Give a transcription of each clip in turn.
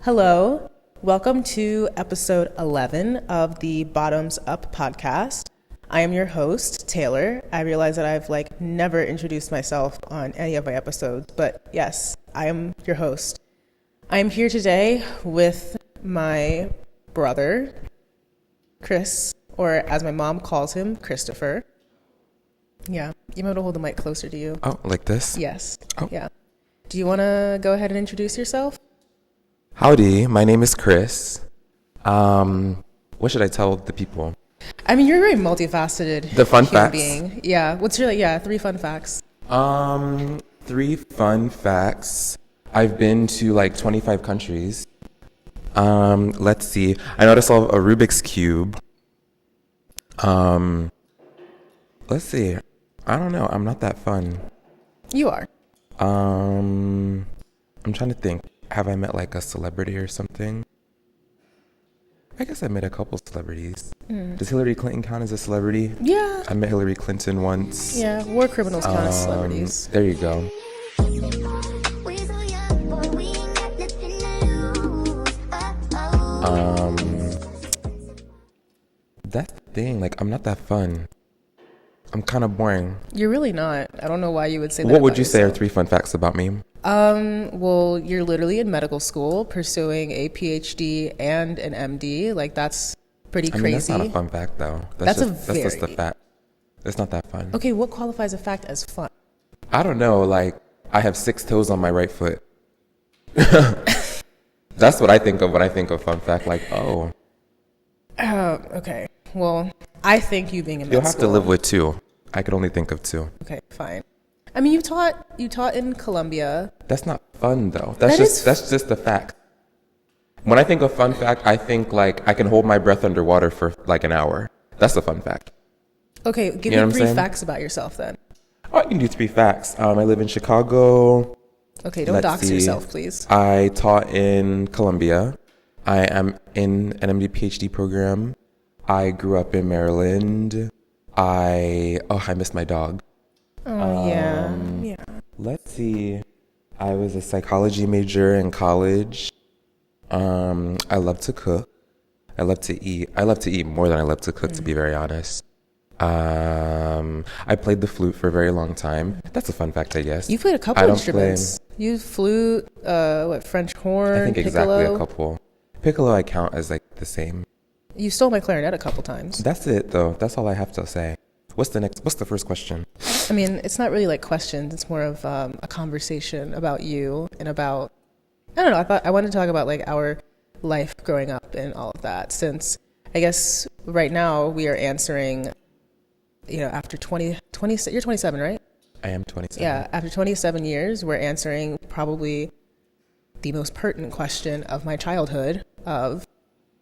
Hello, welcome to episode 11 of the Bottums Up podcast. I am your host, Taylor. I realize that I've never introduced myself on any of my episodes, but yes, I am your host. I am here today with my brother, Chris, or as my mom calls him, Christopher. Yeah, you might want to hold the mic closer to you. Oh, like this? Yes. Oh. Yeah. Do you want to go ahead and introduce yourself? Howdy, my name is Chris. What should I tell the people? I mean, you're a very multifaceted The fun human facts? being. Yeah. What's your 3 fun facts? 3 fun facts. I've been to 25 countries. Let's see. I know how to solve a Rubik's Cube. Let's see. I don't know. I'm not that fun. You are. I'm trying to think. Have I met a celebrity or something? I guess I met a couple celebrities. Does Hillary Clinton count as a celebrity? Yeah. I met Hillary Clinton once. Yeah. War criminals count as celebrities. There you go. That's the thing. I'm not that fun. I'm kind of boring. You're really not. I don't know why you would say that. What would you about say are yourself. 3 fun facts about me? Well, you're literally in medical school pursuing a PhD and an MD. That's pretty crazy. That's not a fun fact, though. That's just the fact. It's not that fun. Okay, what qualifies a fact as fun? I don't know. I have 6 toes on my right foot. That's what I think of when I think of fun fact. Okay. Well, I think you being in med You'll have school. to live with 2. I could only think of 2. Okay, fine. I mean, you taught in Colombia. That's not fun, though. That's just a fact. When I think of fun fact, I think I can hold my breath underwater for an hour. That's a fun fact. Okay, give me 3 facts about yourself then. Oh, I can do 3 facts. I live in Chicago. Okay, don't dox yourself, please. I taught in Colombia. I am in an MD PhD program. I grew up in Maryland. I missed my dog. Oh, yeah. Let's see. I was a psychology major in college. I love to cook. I love to eat. I love to eat more than I love to cook, to be very honest. I played the flute for a very long time. That's a fun fact, I guess. You played a couple instruments. You flute, French horn, I think piccolo. exactly a couple. Piccolo I count as the same. You stole my clarinet a couple times. That's it, though. That's all I have to say. What's the first question? I mean, it's not really questions. It's more of a conversation about you and about, I don't know, I wanted to talk about our life growing up and all of that, since I guess right now we are answering, after 20, you're 27, right? I am 27. Yeah, after 27 years, we're answering probably the most pertinent question of my childhood of,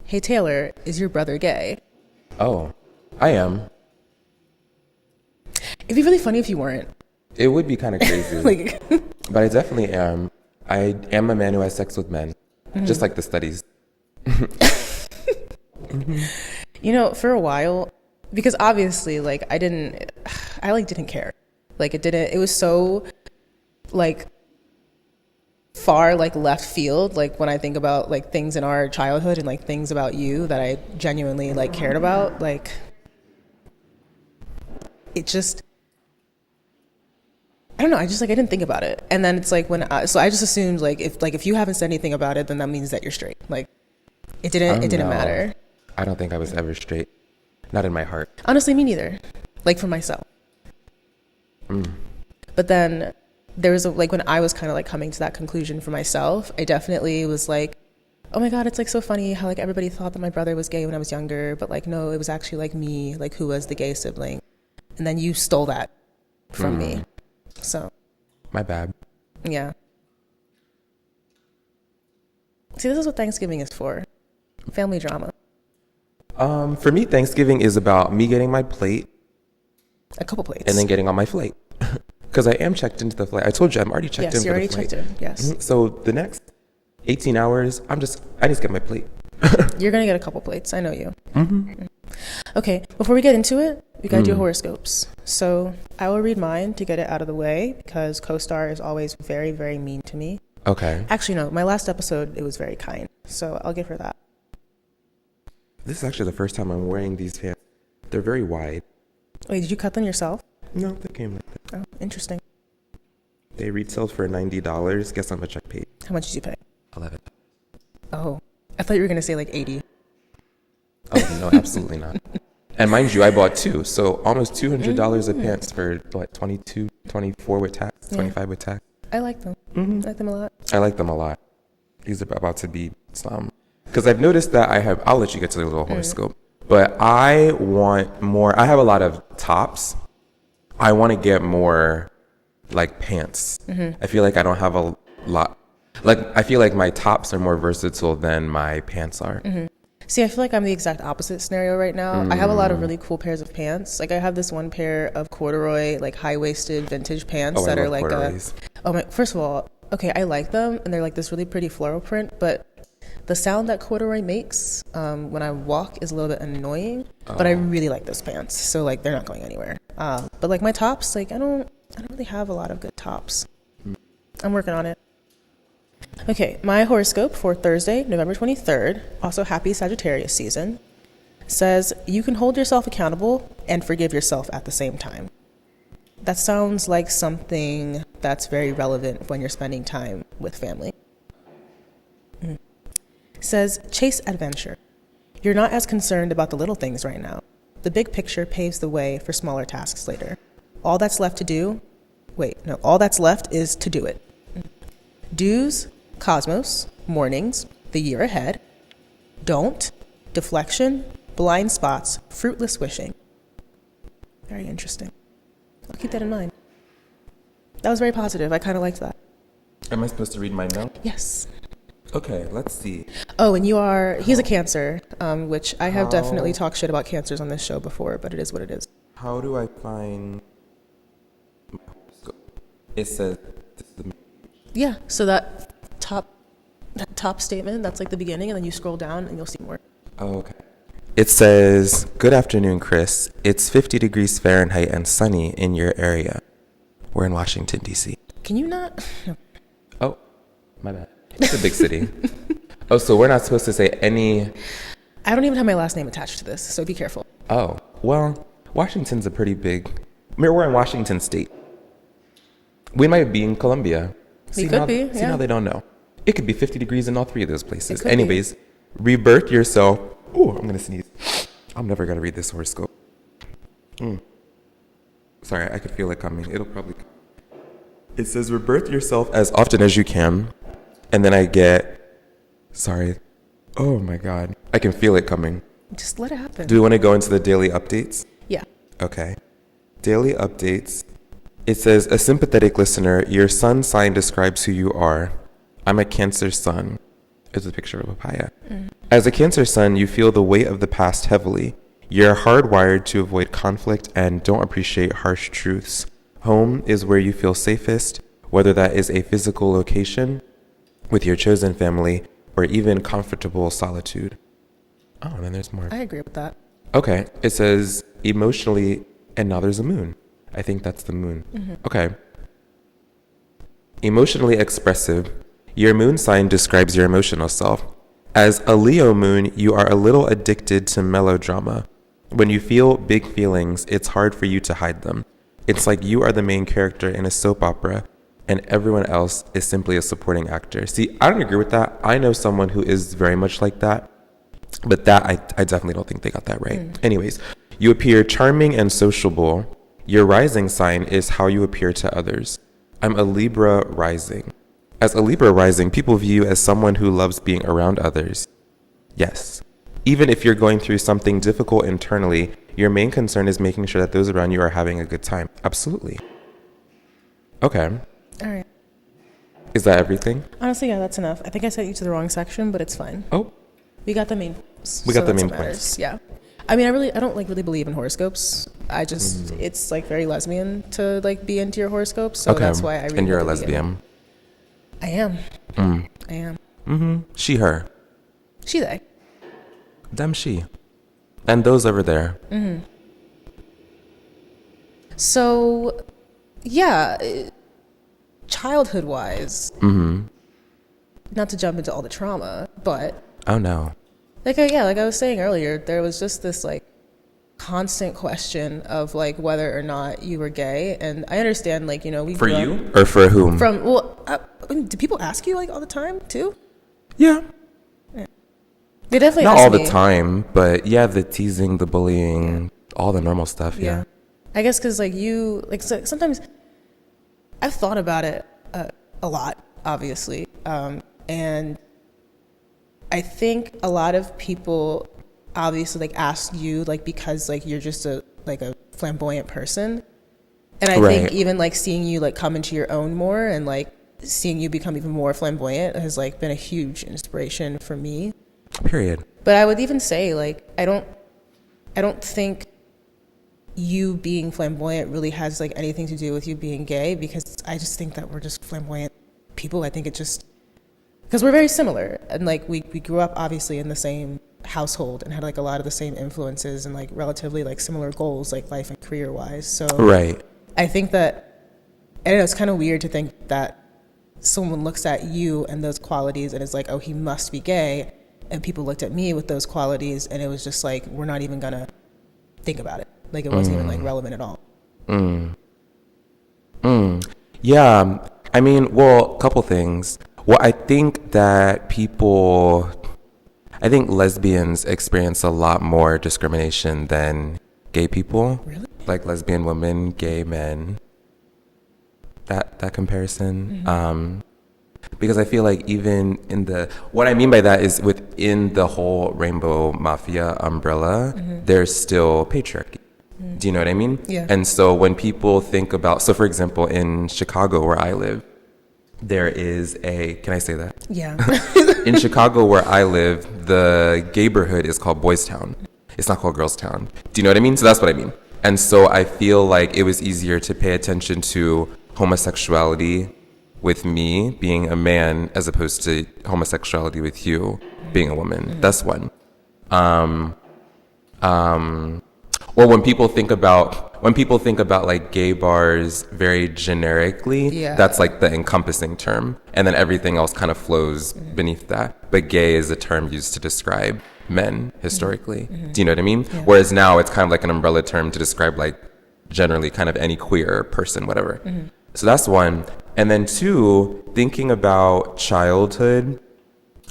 hey, Taylor, is your brother gay? Oh, I am. It'd be really funny if you weren't. It would be kind of crazy. But I definitely am. I am a man who has sex with men. Just like the studies. For a while, because obviously, I didn't care. It was so, far, left field, when I think about, things in our childhood and, things about you that I genuinely, cared about, it just, I don't know, I didn't think about it. And then it's so I just assumed, if you haven't said anything about it, then that means that you're straight. It didn't matter. I don't think I was ever straight. Not in my heart. Honestly, me neither. For myself. But then there was when I was kind of coming to that conclusion for myself, I definitely was oh my God, it's so funny how everybody thought that my brother was gay when I was younger, but no, it was actually me, who was the gay sibling. And then you stole that from me. So. My bad. Yeah. See, this is what Thanksgiving is for. Family drama. For me, Thanksgiving is about me getting my plate. A couple plates. And then getting on my flight. Because I am checked into the flight. I told you I'm already checked in for the flight. Yes, you already checked in. Yes. So the next 18 hours, I just get my plate. You're going to get a couple plates. I know you. Okay, before we get into it, we got to do horoscopes. So I will read mine to get it out of the way because CoStar is always very, very mean to me. Okay. Actually, no, my last episode, it was very kind. So I'll give her that. This is actually the first time I'm wearing these pants. They're very wide. Wait, did you cut them yourself? No, they came like that. Oh, interesting. They retailed for $90. Guess how much I paid? How much did you pay? 11. Oh, I thought you were going to say like 80. Oh, no, absolutely not. And mind you, I bought two. So almost $200 of pants for what, 22, 24 with tax, 25 with tax. I like them. I like them a lot. I like them a lot. These are about to be some. Because I've noticed that I'll let you get to the little horoscope. But I want more. I have a lot of tops. I want to get more like pants. I feel like I don't have a lot. Like, I feel like my tops are more versatile than my pants are. See, I feel like I'm the exact opposite scenario right now. I have a lot of really cool pairs of pants. Like I have this one pair of corduroy, like high-waisted vintage pants that are like corduroys. First of all, okay, I like them and they're like this really pretty floral print, but the sound that corduroy makes when I walk is a little bit annoying. But I really like those pants, so like they're not going anywhere. But like my tops, like I don't really have a lot of good tops. I'm working on it. Okay, my horoscope for Thursday, November 23rd, also happy Sagittarius season, says you can hold yourself accountable and forgive yourself at the same time. That sounds like something that's very relevant when you're spending time with family. Says chase adventure. You're not as concerned about the little things right now. The big picture paves the way for smaller tasks later. All that's left is to do it. Do's, cosmos, mornings, the year ahead. Don't, deflection, blind spots, fruitless wishing. Very interesting. I'll keep that in mind. That was very positive. I kind of liked that. Am I supposed to read my note? Yes. Okay, let's see. Oh, and he's a Cancer, which I have definitely talked shit about Cancers on this show before, but it is what it is. How do I find my horoscope? It says this is the Yeah, so that top statement, that's like the beginning, and then you scroll down and you'll see more. Oh, okay. It says, good afternoon, Chris. It's 50 degrees Fahrenheit and sunny in your area. We're in Washington, D.C. Can you not? Oh, my bad. It's a big city. Oh, so we're not supposed to say any... I don't even have my last name attached to this, so be careful. Oh, well, Washington's a pretty big... We're in Washington State. We might be in Columbia. We could be, See yeah. how they don't know. It could be 50 degrees in all three of those places. It could Anyways, rebirth yourself. Oh, I'm going to sneeze. I'm never going to read this horoscope. Sorry, I could feel it coming. It'll probably come. It says, rebirth yourself as often as you can. And then I get, sorry. Oh my God. I can feel it coming. Just let it happen. Do we want to go into the daily updates? Yeah. Okay. Daily updates. It says, a sympathetic listener, your sun sign describes who you are. I'm a Cancer sun. It's a picture of a papaya. As a Cancer sun, you feel the weight of the past heavily. You're hardwired to avoid conflict and don't appreciate harsh truths. Home is where you feel safest, whether that is a physical location with your chosen family or even comfortable solitude. Oh, and then there's more. I agree with that. Okay. It says emotionally, and now there's a moon. I think that's the moon. Okay. Emotionally expressive. Your moon sign describes your emotional self. As a Leo moon, you are a little addicted to melodrama. When you feel big feelings, it's hard for you to hide them. It's like you are the main character in a soap opera and everyone else is simply a supporting actor. See, I don't agree with that. I know someone who is very much like that, but that I definitely don't think they got that right. Anyways, you appear charming and sociable. Your rising sign is how you appear to others. I'm a Libra rising. As a Libra rising, people view you as someone who loves being around others. Yes. Even if you're going through something difficult internally, your main concern is making sure that those around you are having a good time. Absolutely. Okay. All right. Is that everything? Honestly, yeah, that's enough. I think I sent you to the wrong section, but it's fine. Oh. We got the main points. We got the that's main what matters. points. Yeah. I mean, I don't really believe in horoscopes. I just, it's like very lesbian to like be into your horoscope. So that's why I really And you're a believe in it. lesbian. I am. I am. She, her. She, they. Them, she. And those over there. So, yeah, childhood-wise, not to jump into all the trauma, but oh no, like like I was saying earlier, there was just this like constant question of like whether or not you were gay. And I understand, like, you know, we for grew you up or for whom? from, well, do people ask you like all the time too? Yeah. They definitely not ask all me. the time, but yeah, the teasing, the bullying, all the normal stuff. Yeah. I guess because like you, like, so sometimes I've thought about it a lot, obviously. And I think a lot of people obviously like ask you like because like you're just a flamboyant person. And I think even like seeing you like come into your own more and like seeing you become even more flamboyant has like been a huge inspiration for me. Period. But I would even say like I don't think you being flamboyant really has like anything to do with you being gay, because I just think that we're just flamboyant people. I think it just because we're very similar, and like we grew up obviously in the same household and had like a lot of the same influences and like relatively like similar goals, like life and career wise. So I think that, I don't know, it's kind of weird to think that someone looks at you and those qualities and is like, oh, he must be gay. And people looked at me with those qualities and it was just like, we're not even gonna think about it. Like it wasn't even like relevant at all. Yeah. I mean, well, a couple things. Well, I think lesbians experience a lot more discrimination than gay people. Really? Like lesbian women, gay men. That comparison. Because I feel like even what I mean by that is within the whole rainbow mafia umbrella, there's still patriarchy. Do you know what I mean? Yeah. And so when people think about, so for example, in Chicago where I live, there is can I say that? Yeah. In Chicago where I live, the gayborhood is called Boys Town. It's not called Girls Town. Do you know what I mean? So that's what I mean. And so I feel like it was easier to pay attention to homosexuality with me being a man as opposed to homosexuality with you being a woman. That's one. Or when people think about like gay bars very generically, that's like the encompassing term, and then everything else kind of flows beneath that. But gay is a term used to describe men historically. Do you know what I mean? Yeah. Whereas now it's kind of like an umbrella term to describe like generally kind of any queer person, whatever. So that's one. And then two, thinking about childhood,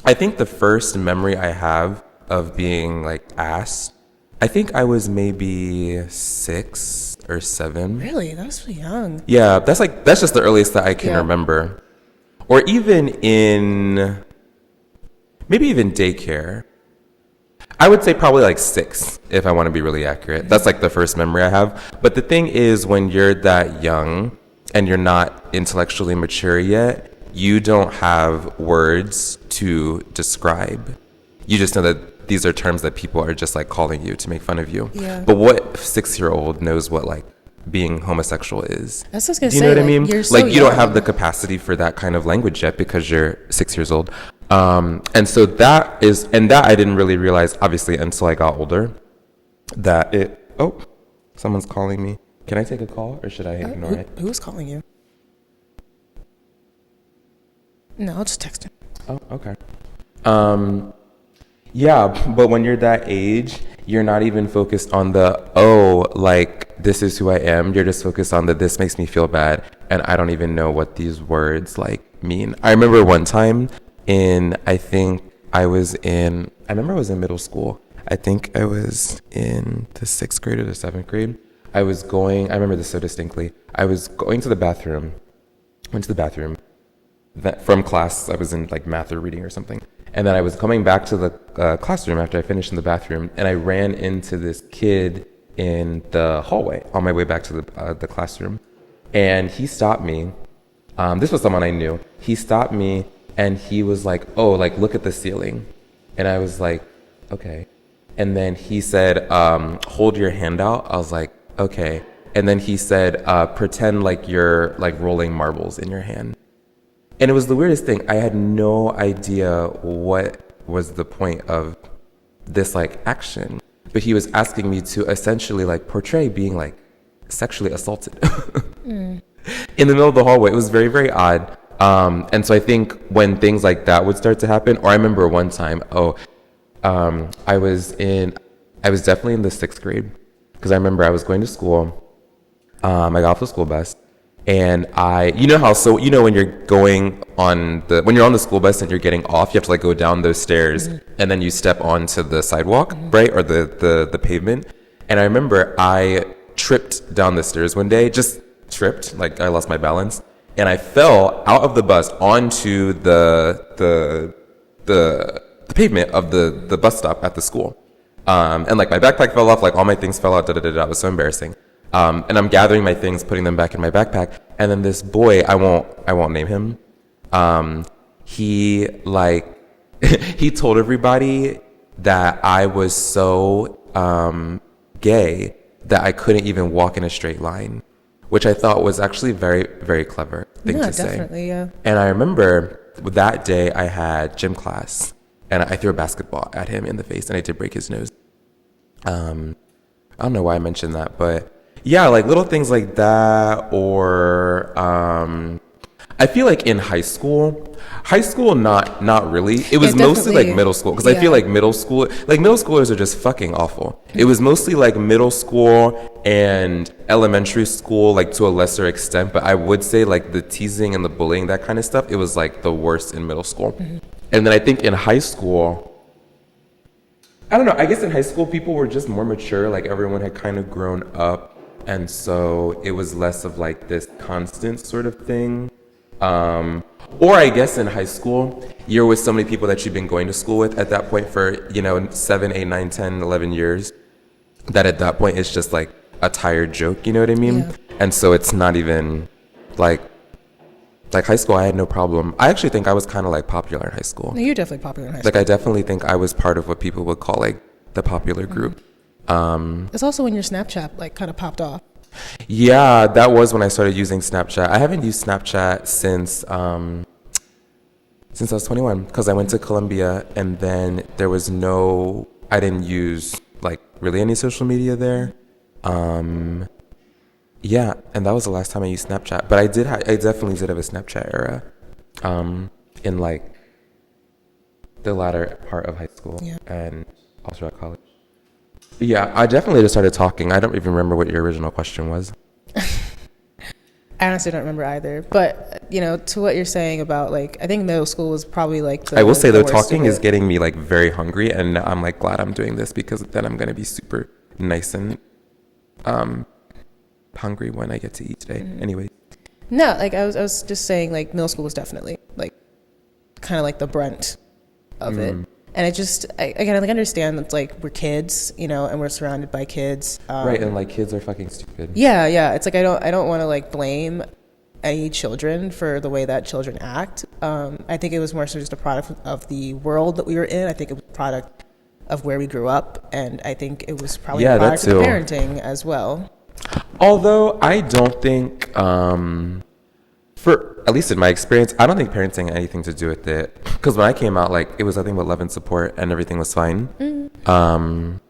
I think the first memory I have of being like asked, I think I was maybe 6 or 7. Really? That was pretty young. Yeah, that's just the earliest that I can remember. Or even maybe even daycare. I would say probably like 6, if I want to be really accurate. That's like the first memory I have. But the thing is, when you're that young and you're not intellectually mature yet, you don't have words to describe. You just know that these are terms that people are just like calling you to make fun of you. Yeah. But what 6-year-old knows what like being homosexual is? That's what I was gonna say. Do you know what I mean? You're so like you young. don't have the capacity for that kind of language yet because you're 6 years old. And so that I didn't really realize, obviously, until I got older, that someone's calling me. Can I take a call or should I ignore it? Who's calling you? No, I'll just text him. Oh, okay. Yeah, but when you're that age, you're not even focused on like, this is who I am. You're just focused on this makes me feel bad, and I don't even know what these words, like, mean. I remember one time I remember I was in middle school. I think I was in the 6th grade or the 7th grade. I remember this so distinctly. I was going to the bathroom, from class. I was in like math or reading or something. And then I was coming back to the classroom after I finished in the bathroom, and I ran into this kid in the hallway on my way back to the classroom. And he stopped me. This was someone I knew. He stopped me and he was like, oh, like, look at the ceiling. And I was like, okay. And then he said, hold your hand out. I was like, okay. And then he said, pretend like you're like rolling marbles in your hand. And it was the weirdest thing. I had no idea what was the point of this like action. But he was asking me to essentially like portray being like sexually assaulted in the middle of the hallway. It was very, very odd. And so I think when things like that would start to happen, or I remember one time, I was definitely in the 6th grade, because I remember I was going to school. I got off the school bus, and when you're when you're on the school bus and you're getting off, you have to like go down those stairs, and then you step onto the sidewalk, right, or the pavement. And I remember I tripped down the stairs one day, just tripped, like I lost my balance, and I fell out of the bus onto the pavement of the bus stop at the school. And like my backpack fell off, like all my things fell out, It was so embarrassing. And I'm gathering my things, putting them back in my backpack. And then this boy, I won't name him. He he told everybody that I was so, gay that I couldn't even walk in a straight line, which I thought was actually very, very clever thing to say. Definitely, yeah. And I remember that day I had gym class, and I threw a basketball at him in the face, and I did break his nose. I don't know why I mentioned that, but yeah, like little things like that. Or I feel like in high school, not really. It was mostly like middle school, because I feel like middle schoolers are just fucking awful. It was mostly like middle school and elementary school, like to a lesser extent. But I would say like the teasing and the bullying, that kind of stuff, it was like the worst in middle school. Mm-hmm. And then I think in high school, I don't know, I guess in high school people were just more mature, like everyone had kind of grown up. And so it was less of like this constant sort of thing. Or I guess in high school, you're with so many people that you've been going to school with at that point for, 7, 8, 9, 10, 11 years, that at that point it's just like a tired joke, you know what I mean? Yeah. And so it's not even like high school, I had no problem. I actually think I was kind of like popular in high school. No, you're definitely popular in high school. Like I definitely think I was part of what people would call like the popular group. It's also when your Snapchat like kind of popped off. Yeah, that was when I started using Snapchat. I haven't used Snapchat since I was 21, because I went to Colombia, and then I didn't use like really any social media there. Yeah, and that was the last time I used Snapchat. But I definitely did have a Snapchat era, in like the latter part of high school, and also at college. Yeah, I definitely just started talking. I don't even remember what your original question was. I honestly don't remember either. But, to what you're saying about, like, I think middle school was probably, like, I will say, though, talking is getting me, like, very hungry. And I'm, like, glad I'm doing this, because then I'm going to be super nice and hungry when I get to eat today. Mm-hmm. Anyway. No, like, I was just saying, like, middle school was definitely, like, kind of, like, the brunt of it. And I understand that, like, we're kids, and we're surrounded by kids. Right, and, like, kids are fucking stupid. Yeah. It's like I don't want to, like, blame any children for the way that children act. I think it was more so just a product of the world that we were in. I think it was a product of where we grew up. And I think it was probably a product of parenting as well. Although I don't think... at least in my experience, I don't think parenting had anything to do with it. Because when I came out, like, it was nothing but love and support, and everything was fine. Mm.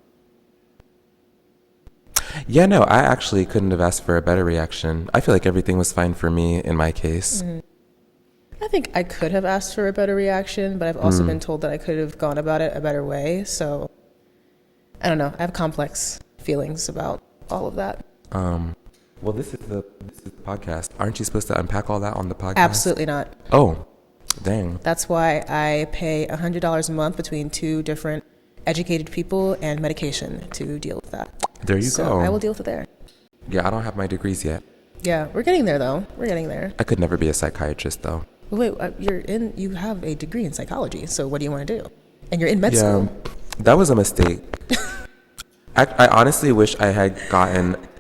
Yeah, no, I actually couldn't have asked for a better reaction. I feel like everything was fine for me in my case. Mm. I think I could have asked for a better reaction, but I've also been told that I could have gone about it a better way. So, I don't know. I have complex feelings about all of that. Well, this is the podcast. Aren't you supposed to unpack all that on the podcast? Absolutely not. Oh, dang. That's why I pay $100 a month between 2 different educated people and medication to deal with that. There you go. I will deal with it there. Yeah, I don't have my degrees yet. Yeah, we're getting there, though. We're getting there. I could never be a psychiatrist, though. Wait, you have a degree in psychology, so what do you want to do? And you're in med school. That was a mistake. I honestly wish I had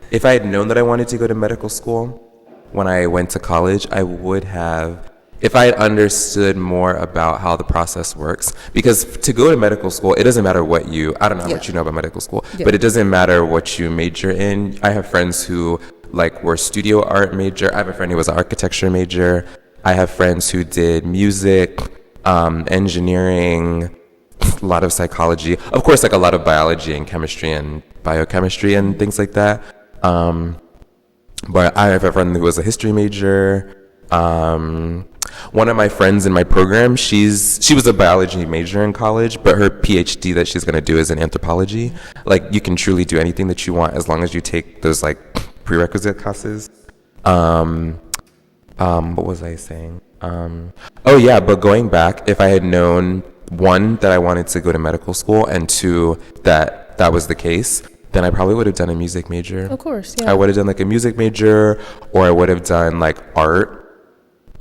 if I had known that I wanted to go to medical school when I went to college, I would have, if I had understood more about how the process works. Because to go to medical school, it doesn't matter I don't know how much you know about medical school, but it doesn't matter what you major in. I have friends who were studio art major. I have a friend who was an architecture major. I have friends who did music, engineering, a lot of psychology. Of course, like a lot of biology and chemistry and biochemistry and things like that. But I have a friend who was a history major. One of my friends in my program, she was a biology major in college, but her PhD that she's going to do is in anthropology. Like, you can truly do anything that you want as long as you take those like prerequisite classes. What was I saying? Oh yeah, but going back, if I had known, one, that I wanted to go to medical school, and two, that was the case, then I probably would have done a music major. Of course, yeah. I would have done like a music major, or I would have done like art.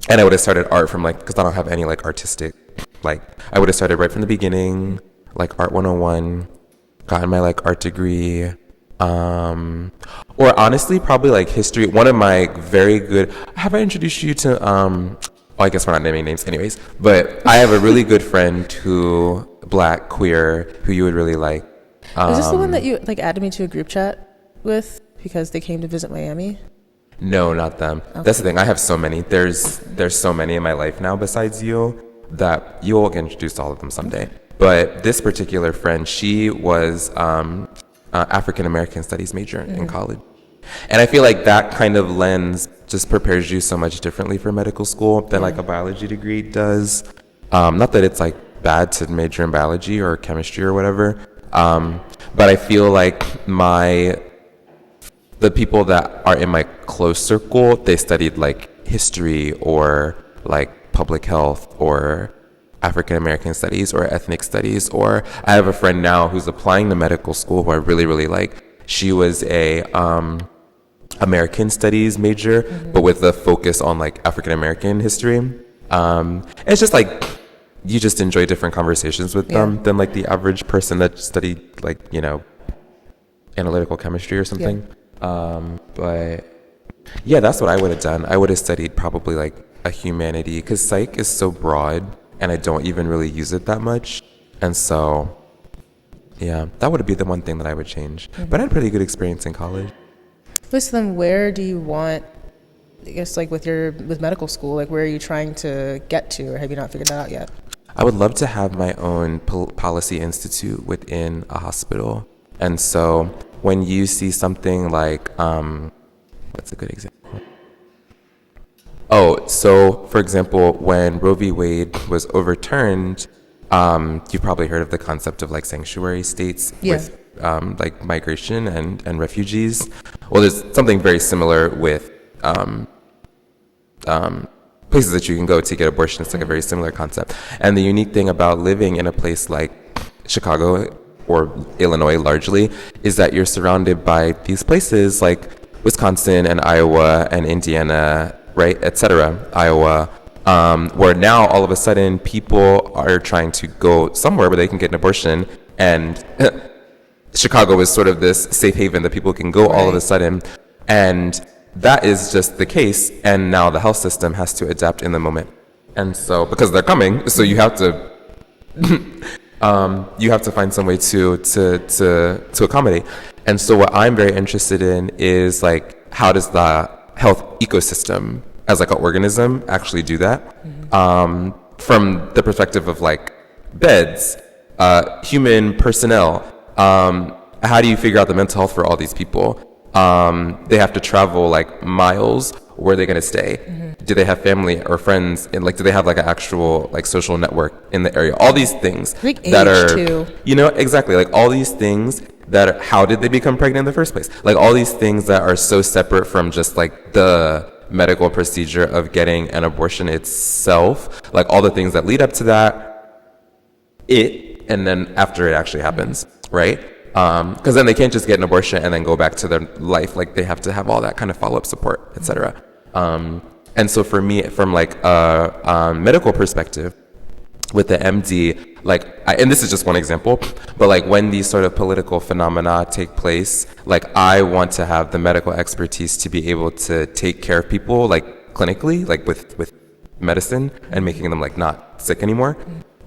And I would have started art from like, because I don't have any like artistic, like, I would have started right from the beginning, like Art 101, gotten my like art degree, or honestly, probably like history. One of my very good, have I introduced you to, I guess we're not naming names anyways, but I have a really good friend black, queer, who you would really like. Is this the one that you like added me to a group chat with because they came to visit Miami? No, not them. Okay. That's the thing. I have so many. There's so many in my life now besides you that you will get introduced to all of them someday. But this particular friend, she was African American Studies major in college. And I feel like that kind of lens just prepares you so much differently for medical school than like a biology degree does. Not that it's like bad to major in biology or chemistry or whatever. But I feel like the people that are in my close circle, they studied like history or like public health or African American studies or ethnic studies. Or I have a friend now who's applying to medical school who I really, really like. She was a American studies major, but with a focus on like African American history. It's just like, you just enjoy different conversations with them than like the average person that studied like, you know, analytical chemistry or something. But yeah, that's what I would have done. I would have studied probably like a humanity, because psych is so broad and I don't even really use it that much. And so, yeah, that would be the one thing that I would change. But I had a pretty good experience in college. So then where do you want, I guess, like with medical school, like where are you trying to get to, or have you not figured that out yet? I would love to have my own policy institute within a hospital. And so when you see something like, what's a good example? Oh, so for example, when Roe v. Wade was overturned, you've probably heard of the concept of like sanctuary states with like migration and refugees. Well, there's something very similar with places that you can go to get abortion. It's like a very similar concept. And the unique thing about living in a place like Chicago or Illinois largely is that you're surrounded by these places like Wisconsin and Iowa and Indiana, right, etc., Iowa, where now all of a sudden people are trying to go somewhere where they can get an abortion, and Chicago is sort of this safe haven that people can go all of a sudden. And that is just the case, and now the health system has to adapt in the moment. And so, because they're coming, so you have to find some way to accommodate. And so what I'm very interested in is like, how does the health ecosystem as like an organism actually do that? From the perspective of like beds, human personnel, how do you figure out the mental health for all these people? They have to travel like miles. Where are they going to stay? Do they have family or friends? And like, do they have like an actual like social network in the area? All these things like that are, too. you know, exactly, like all these things that are, how did they become pregnant in the first place? Like all these things that are so separate from just like the medical procedure of getting an abortion itself, like all the things that lead up to that, and then after it actually happens, right? Because then they can't just get an abortion and then go back to their life. Like they have to have all that kind of follow-up support, etc. And so for me, from like a medical perspective, with the MD, like, and this is just one example, but like when these sort of political phenomena take place, like I want to have the medical expertise to be able to take care of people like clinically, like with medicine and making them like not sick anymore.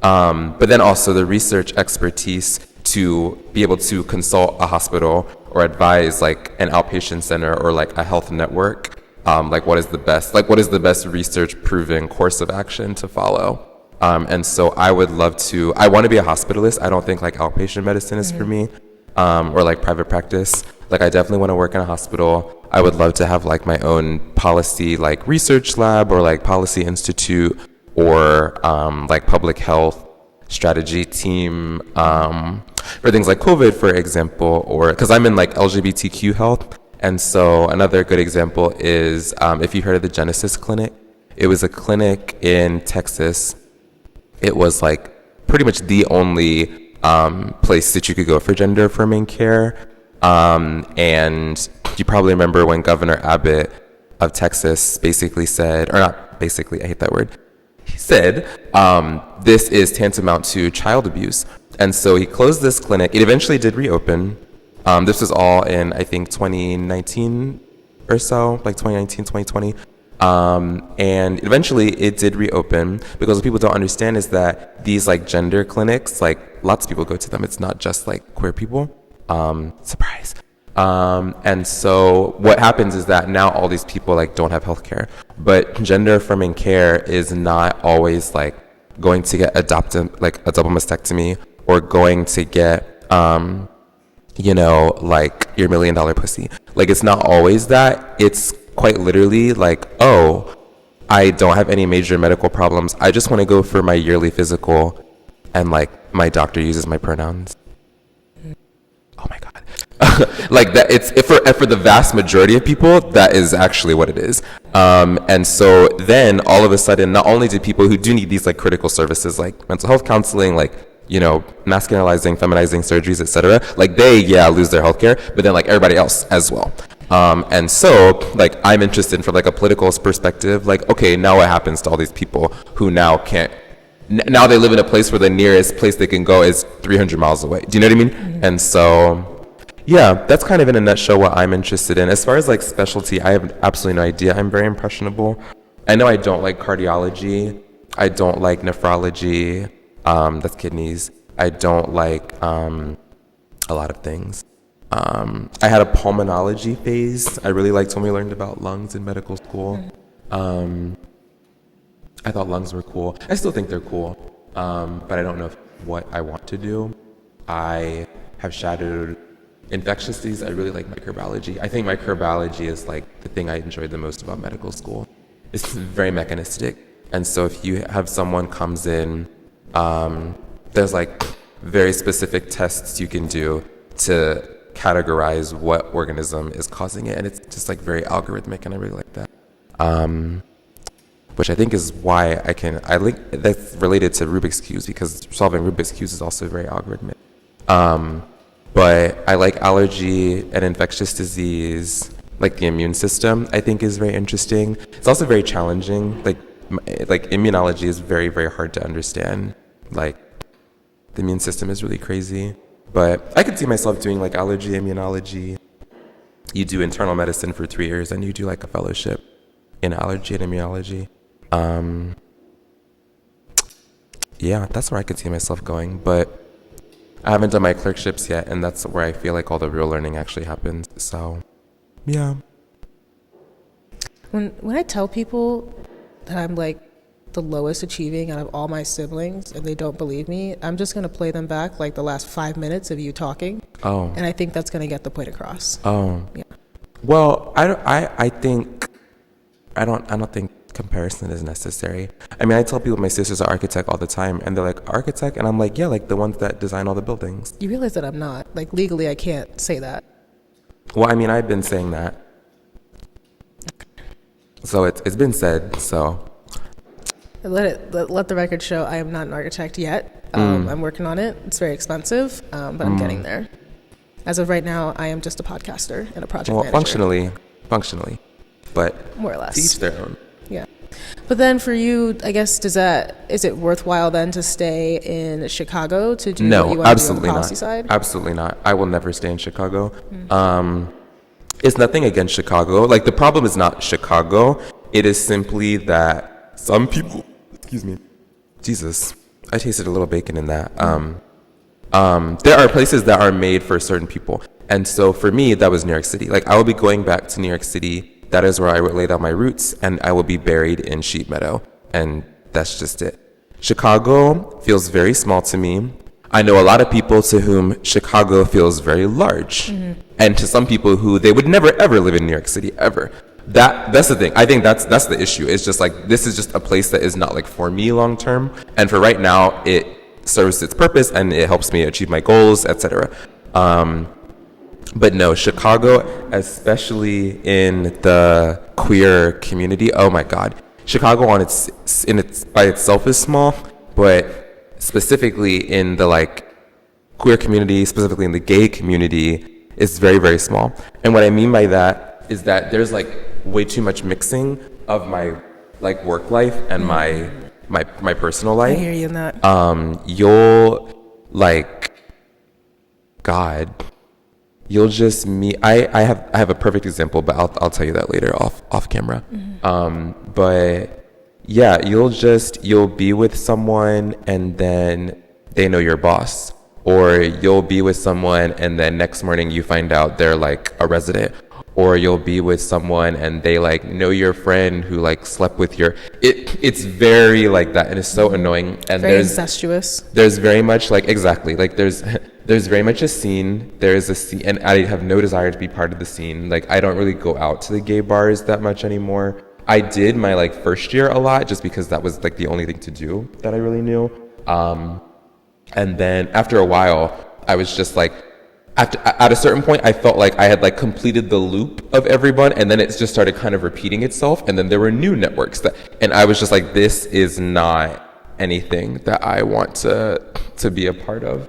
But then also the research expertise to be able to consult a hospital or advise like an outpatient center or like a health network, like what is the best research proven course of action to follow. And so I want to be a hospitalist. I don't think like outpatient medicine is for me, or like private practice. Like I definitely want to work in a hospital. I would love to have like my own policy like research lab or like policy institute or like public health strategy team for things like COVID, for example, or because I'm in like LGBTQ health. And so another good example is if you heard of the Genesis Clinic, it was a clinic in Texas. It was like pretty much the only place that you could go for gender affirming care. And you probably remember when Governor Abbott of Texas basically said, or not basically, I hate that word. He said, this is tantamount to child abuse. And so he closed this clinic. It eventually did reopen. This was all in, I think, 2019 or so, like 2019, 2020. And eventually it did reopen because what people don't understand is that these like gender clinics, like lots of people go to them. It's not just like queer people. Surprise. And so what happens is that now all these people like don't have healthcare, but gender affirming care is not always like going to get a double mastectomy or going to get, you know, like your $1 million pussy. Like it's not always that. It's quite literally like, oh, I don't have any major medical problems. I just want to go for my yearly physical and like my doctor uses my pronouns. Oh my God. Like that, it's for the vast majority of people, that is actually what it is. And so then all of a sudden, not only do people who do need these like critical services like mental health counseling, like, you know, masculinizing, feminizing surgeries, etc., like they lose their healthcare, but then like everybody else as well. And so like I'm interested from like a political perspective, like, okay, now what happens to all these people who now can't, now they live in a place where the nearest place they can go is 300 miles away. Do you know what I mean? Mm-hmm. And so yeah, that's kind of in a nutshell what I'm interested in. As far as like specialty, I have absolutely no idea. I'm very impressionable. I know I don't like cardiology. I don't like nephrology. That's kidneys. I don't like a lot of things. I had a pulmonology phase. I really liked when we learned about lungs in medical school. I thought lungs were cool. I still think they're cool, but I don't know what I want to do. I have shadowed infectious disease. I really like microbiology. I think microbiology is like the thing I enjoyed the most about medical school. It's very mechanistic. And so if you have someone comes in, there's like very specific tests you can do to categorize what organism is causing it. And it's just like very algorithmic, and I really like that. Which I think is why I like that's related to Rubik's Cubes, because solving Rubik's Cubes is also very algorithmic. But I like allergy and infectious disease, like the immune system, I think is very interesting. It's also very challenging. Like immunology is very, very hard to understand. Like the immune system is really crazy. But I could see myself doing like allergy, immunology. You do internal medicine for 3 years and you do like a fellowship in allergy and immunology. Yeah, that's where I could see myself going. But I haven't done my clerkships yet, and that's where I feel like all the real learning actually happens. So, yeah. When I tell people that I'm like the lowest achieving out of all my siblings and they don't believe me, I'm just going to play them back like the last 5 minutes of you talking. Oh. And I think that's going to get the point across. Oh. Yeah. Well, I don't think comparison is necessary. I mean, I tell people my sisters are architect all the time, and they're like, architect? And I'm like, yeah, like the ones that design all the buildings. You realize that I'm not. Like, legally, I can't say that. Well, I mean, I've been saying that. So it's been said, so. Let the record show I am not an architect yet. I'm working on it. It's very expensive, but I'm getting there. As of right now, I am just a podcaster and a project manager. Functionally, but more or less. To each their own. Yeah. But then for you, I guess, is it worthwhile then to stay in Chicago to do what you want to do on the policy side? Absolutely not. I will never stay in Chicago. It's nothing against Chicago. Like, the problem is not Chicago. It is simply that some people, excuse me, Jesus, I tasted a little bacon in that. There are places that are made for certain people. And so for me, that was New York City. Like, I will be going back to New York City. That is where I would lay down my roots, and I will be buried in Sheep Meadow. And that's just it. Chicago feels very small to me. I know a lot of people to whom Chicago feels very large, and to some people who they would never ever live in New York City ever. That's the thing. I think that's the issue. It's just like, this is just a place that is not like for me long term, and for right now it serves its purpose and it helps me achieve my goals, etc. But no, Chicago, especially in the queer community, oh my God, Chicago by itself is small, but specifically in the like queer community, specifically in the gay community, is very, very small. And what I mean by that is that there's like way too much mixing of my like work life and my personal life. I hear you in that. You'll like, God, you'll just meet. I have a perfect example, but I'll tell you that later off camera. But yeah, you'll be with someone and then they know your boss, or you'll be with someone and then next morning you find out they're like a resident, or you'll be with someone and they like know your friend who like slept with it's very like that, and it's so annoying. And very incestuous. There's very much like, exactly, like there's very much a scene. There's a scene, and I have no desire to be part of the scene. Like, I don't really go out to the gay bars that much anymore. I did my like first year a lot just because that was like the only thing to do that I really knew. And then after a while, I was just like, at a certain point, I felt like I had like completed the loop of everyone, and then it just started kind of repeating itself. And then there were new networks and I was just like, this is not anything that I want to be a part of.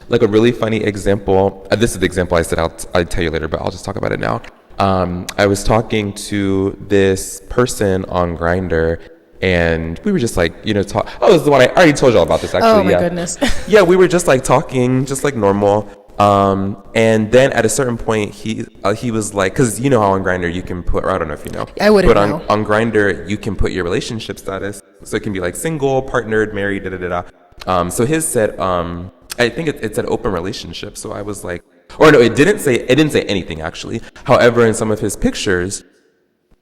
Like a really funny example. This is the example I said I'd tell you later, but I'll just talk about it now. I was talking to this person on Grindr, and we were just like, talk. Oh, this is the one I already told you all about this, actually. Oh my goodness. Yeah, we were just like talking, just like normal. And then at a certain point, he was like, because you know how on Grindr you can put, or I don't know if you know. I wouldn't know. But on Grindr, you can put your relationship status. So it can be like single, partnered, married, So his said, I think it said open relationship. So I was like, or no, it didn't say anything actually. However, in some of his pictures,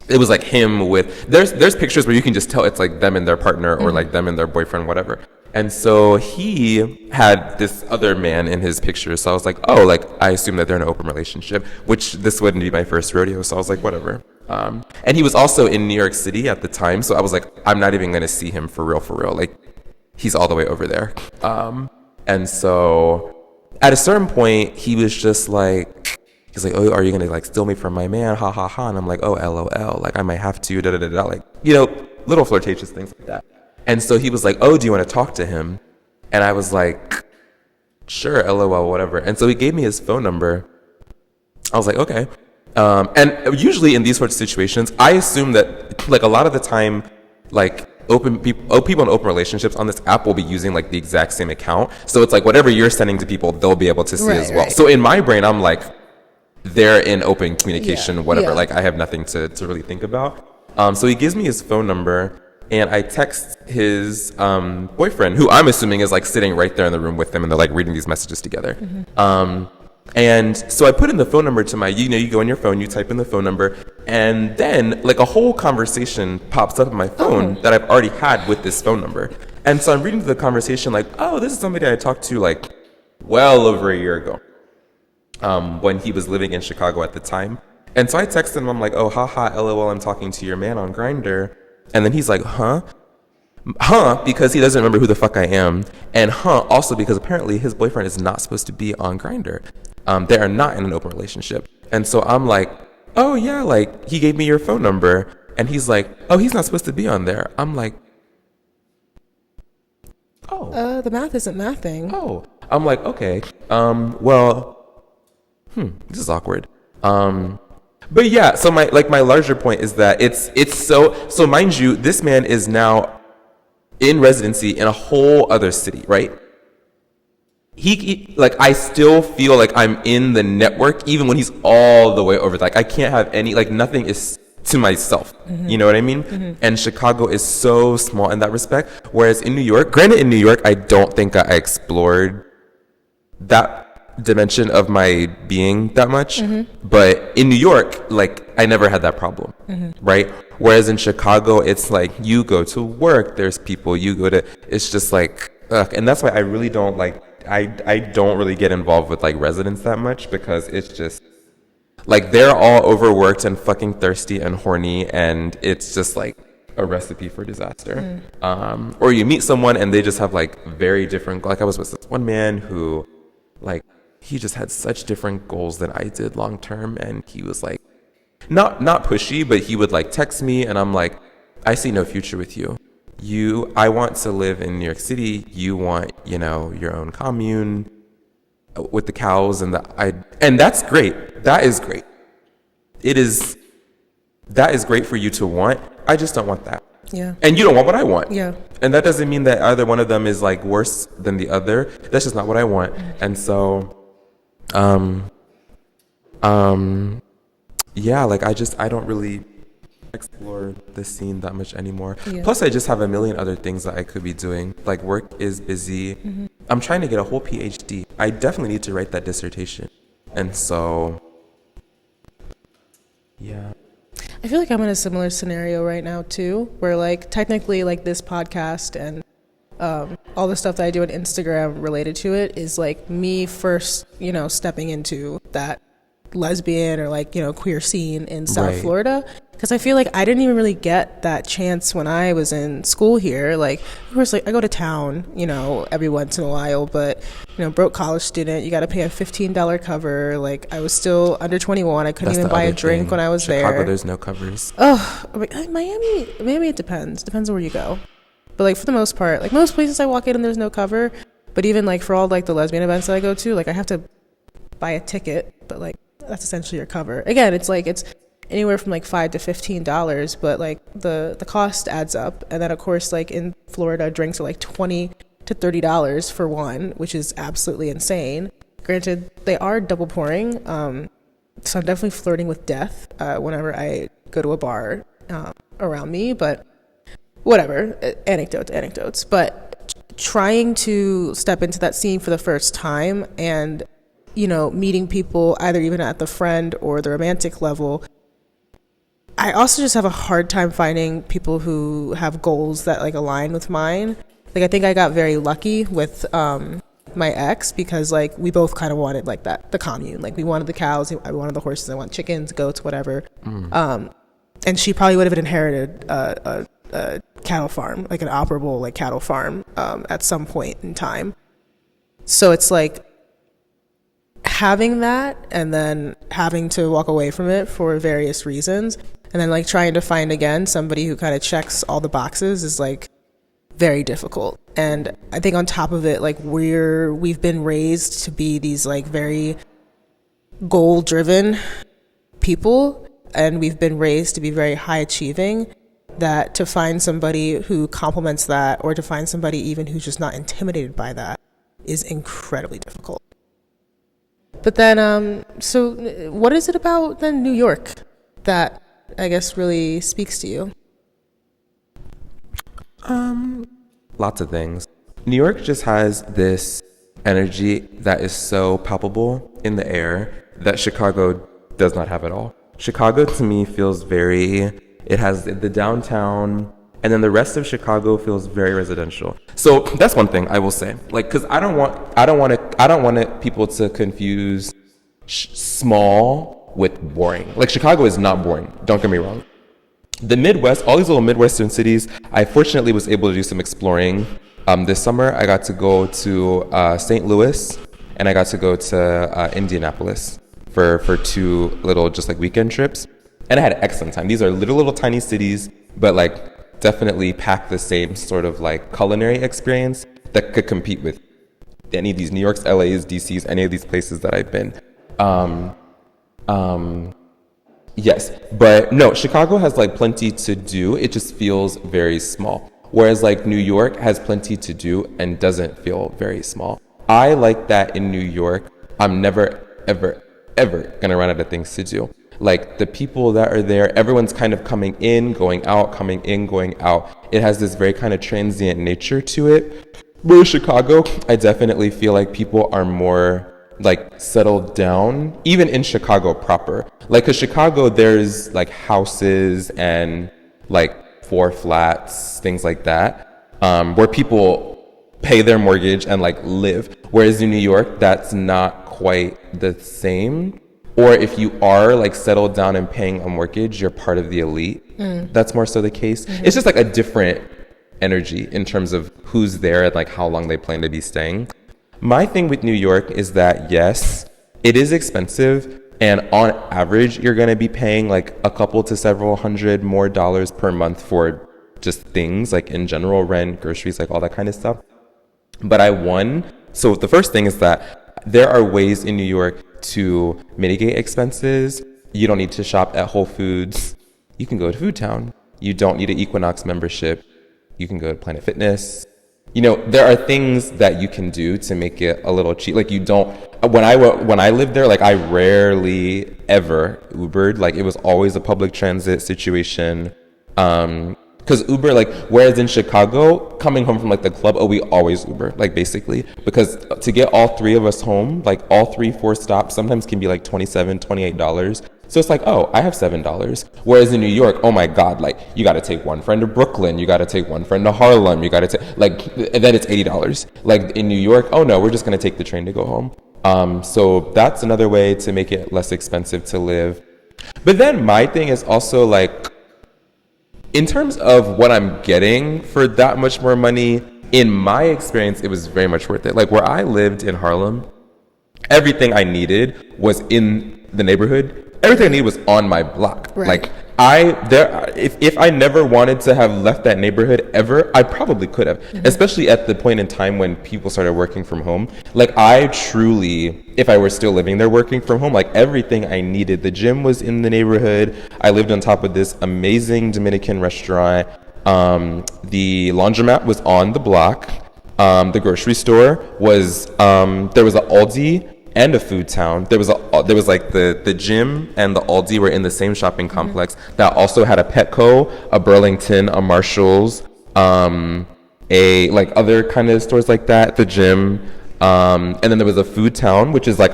it was like him with, there's pictures where you can just tell it's like them and their partner, or like them and their boyfriend, whatever. And so he had this other man in his picture. So I was like, oh, like I assume that they're in an open relationship, which this wouldn't be my first rodeo. So I was like, whatever. And he was also in New York City at the time. So I was like, I'm not even going to see him for real. Like, he's all the way over there. And so at a certain point, he was just like, he's like, oh, are you going to like steal me from my man? Ha ha ha. And I'm like, oh, LOL. Like, I might have to, like, little flirtatious things like that. And so he was like, oh, do you want to talk to him? And I was like, sure, LOL, whatever. And so he gave me his phone number. I was like, okay. And usually in these sorts of situations, I assume that like a lot of the time, like people in open relationships on this app will be using like the exact same account. So it's like whatever you're sending to people, they'll be able to see as well. Right. So in my brain, I'm like, they're in open communication, whatever. Yeah. Like I have nothing to really think about. So he gives me his phone number. And I text his boyfriend, who I'm assuming is like sitting right there in the room with them, and they're like reading these messages together. And so I put in the phone number to my, you go on your phone, you type in the phone number, and then like a whole conversation pops up on my phone that I've already had with this phone number. And so I'm reading the conversation like, oh, this is somebody I talked to like well over a year ago, when he was living in Chicago at the time. And so I texted him, I'm like, oh, haha, LOL, I'm talking to your man on Grindr. And then he's like, huh, because he doesn't remember who the fuck I am. And also because apparently his boyfriend is not supposed to be on Grindr. They are not in an open relationship. And so I'm like, oh yeah, like he gave me your phone number. And he's like, oh, he's not supposed to be on there. I'm like, oh. The math isn't mathing. Oh. I'm like, okay. Well, this is awkward. But yeah, so my larger point is that it's so mind you, this man is now in residency in a whole other city, right? He like, I still feel like I'm in the network even when he's all the way over. Like I can't have any, like nothing is to myself. You know what I mean? And Chicago is so small in that respect. Whereas in New York, granted in New York, I don't think I explored that dimension of my being that much, but in New York, like I never had that problem, right? Whereas in Chicago, it's like you go to work, there's people you go to, it's just like And that's why I really don't like, I don't really get involved with like residents that much, because it's just like they're all overworked and fucking thirsty and horny, and it's just like a recipe for disaster. Or you meet someone and they just have like very different, like I was with this one man who like, he just had such different goals than I did long term, and he was like not pushy, but he would like text me and I'm like, I see no future with you. I want to live in New York City. You want, you know, your own commune with the cows and and that's great. That is great. That is great for you to want. I just don't want that. Yeah. And you don't want what I want. Yeah. And that doesn't mean that either one of them is like worse than the other. That's just not what I want. And so, yeah, like I don't really explore the scene that much anymore. Yeah. Plus I just have a million other things that I could be doing. Like work is busy. I'm trying to get a whole PhD. I definitely need to write that dissertation. And so, yeah. I feel like I'm in a similar scenario right now too, where like technically like this podcast and all the stuff that I do on Instagram related to it is like me first, you know, stepping into that lesbian or like, you know, queer scene in South Florida. Because I feel like I didn't even really get that chance when I was in school here. Like, of course, like I go to town, you know, every once in a while, but, you know, broke college student, you got to pay a $15 cover. Like, I was still under 21. I couldn't even buy a drink when I was there. Chicago, there's no covers. Oh, Miami, maybe it depends. Depends on where you go. But like for the most part, like most places I walk in and there's no cover. But even like for all like the lesbian events that I go to, like I have to buy a ticket, but like that's essentially your cover. Again, it's like it's anywhere from like $5 to $15, but like the cost adds up. And then of course, like in Florida, drinks are like $20 to $30 for one, which is absolutely insane. Granted, they are double pouring, so I'm definitely flirting with death whenever I go to a bar around me. But whatever, anecdotes. But trying to step into that scene for the first time, and you know, meeting people either even at the friend or the romantic level. I also just have a hard time finding people who have goals that like align with mine. Like I think I got very lucky with my ex, because like we both kind of wanted like that, the commune. Like we wanted the cows, I wanted the horses, I want chickens, goats, whatever. And she probably would have inherited a cattle farm, like an operable like cattle farm at some point in time. So it's like having that and then having to walk away from it for various reasons, and then like trying to find again somebody who kind of checks all the boxes is like very difficult. And I think on top of it, like we've been raised to be these like very goal driven people, and we've been raised to be very high achieving, that to find somebody who complements that, or to find somebody even who's just not intimidated by that, is incredibly difficult. But then, so what is it about then New York that I guess really speaks to you? Lots of things. New York just has this energy that is so palpable in the air that Chicago does not have at all. Chicago to me feels it has the downtown, and then the rest of Chicago feels very residential. So that's one thing I will say, like, because I don't want people to confuse small with boring. Like Chicago is not boring. Don't get me wrong. The Midwest, all these little Midwestern cities, I fortunately was able to do some exploring. This summer, I got to go to St. Louis, and I got to go to Indianapolis for 2 little just like weekend trips. And I had an excellent time. These are little tiny cities, but like definitely pack the same sort of like culinary experience that could compete with any of these New Yorks, LAs, DCs, any of these places that I've been. Yes, but no, Chicago has like plenty to do. It just feels very small. Whereas like New York has plenty to do and doesn't feel very small. I like that in New York. I'm never, ever gonna run out of things to do. Like the people that are there, everyone's kind of coming in, going out, coming in, going out. It has this very kind of transient nature to it. Whereas Chicago, I definitely feel like people are more like settled down, even in Chicago proper. Like, cause Chicago, there's like houses and like 4 flats, things like that, where people pay their mortgage and like live. Whereas in New York, that's not quite the same. Or if you are like settled down and paying a mortgage, you're part of the elite. That's more so the case. It's just like a different energy in terms of who's there and like how long they plan to be staying. My thing with New York is that yes, it is expensive, and on average you're going to be paying like a couple to several hundred more dollars per month for just things like in general, rent, groceries, like all that kind of stuff. But so the first thing is that there are ways in New York to mitigate expenses. You don't need to shop at Whole Foods. You can go to Food Town. You don't need an Equinox membership. You can go to Planet Fitness. You know, there are things that you can do to make it a little cheap. Like when I lived there, like I rarely ever Ubered. Like it was always a public transit situation. Because Uber, like, whereas in Chicago, coming home from like the club, we always Uber, like basically, because to get all three of us home, like all 3-4 stops sometimes can be like $27, $28. So it's like, oh, I have $7. Whereas in New York, oh my God, like you got to take one friend to Brooklyn, you got to take one friend to Harlem, you got to take and then it's $80. Like in New York, oh no, we're just going to take the train to go home. So that's another way to make it less expensive to live. But then my thing is also like, in terms of what I'm getting for that much more money, in my experience, it was very much worth it. Like where I lived in Harlem, everything I needed was in the neighborhood. Everything I needed was on my block. Right. Like if I never wanted to have left that neighborhood ever, I probably could have, especially at the point in time when people started working from home. Like I truly, if I were still living there working from home, like everything I needed, the gym was in the neighborhood. I lived on top of this amazing Dominican restaurant. The laundromat was on the block. The grocery store was, there was an Aldi and a Food Town. There was like the gym and the Aldi were in the same shopping complex that also had a Petco, a Burlington, a Marshalls, a like other kind of stores like that, the gym, and then there was a Food Town, which is like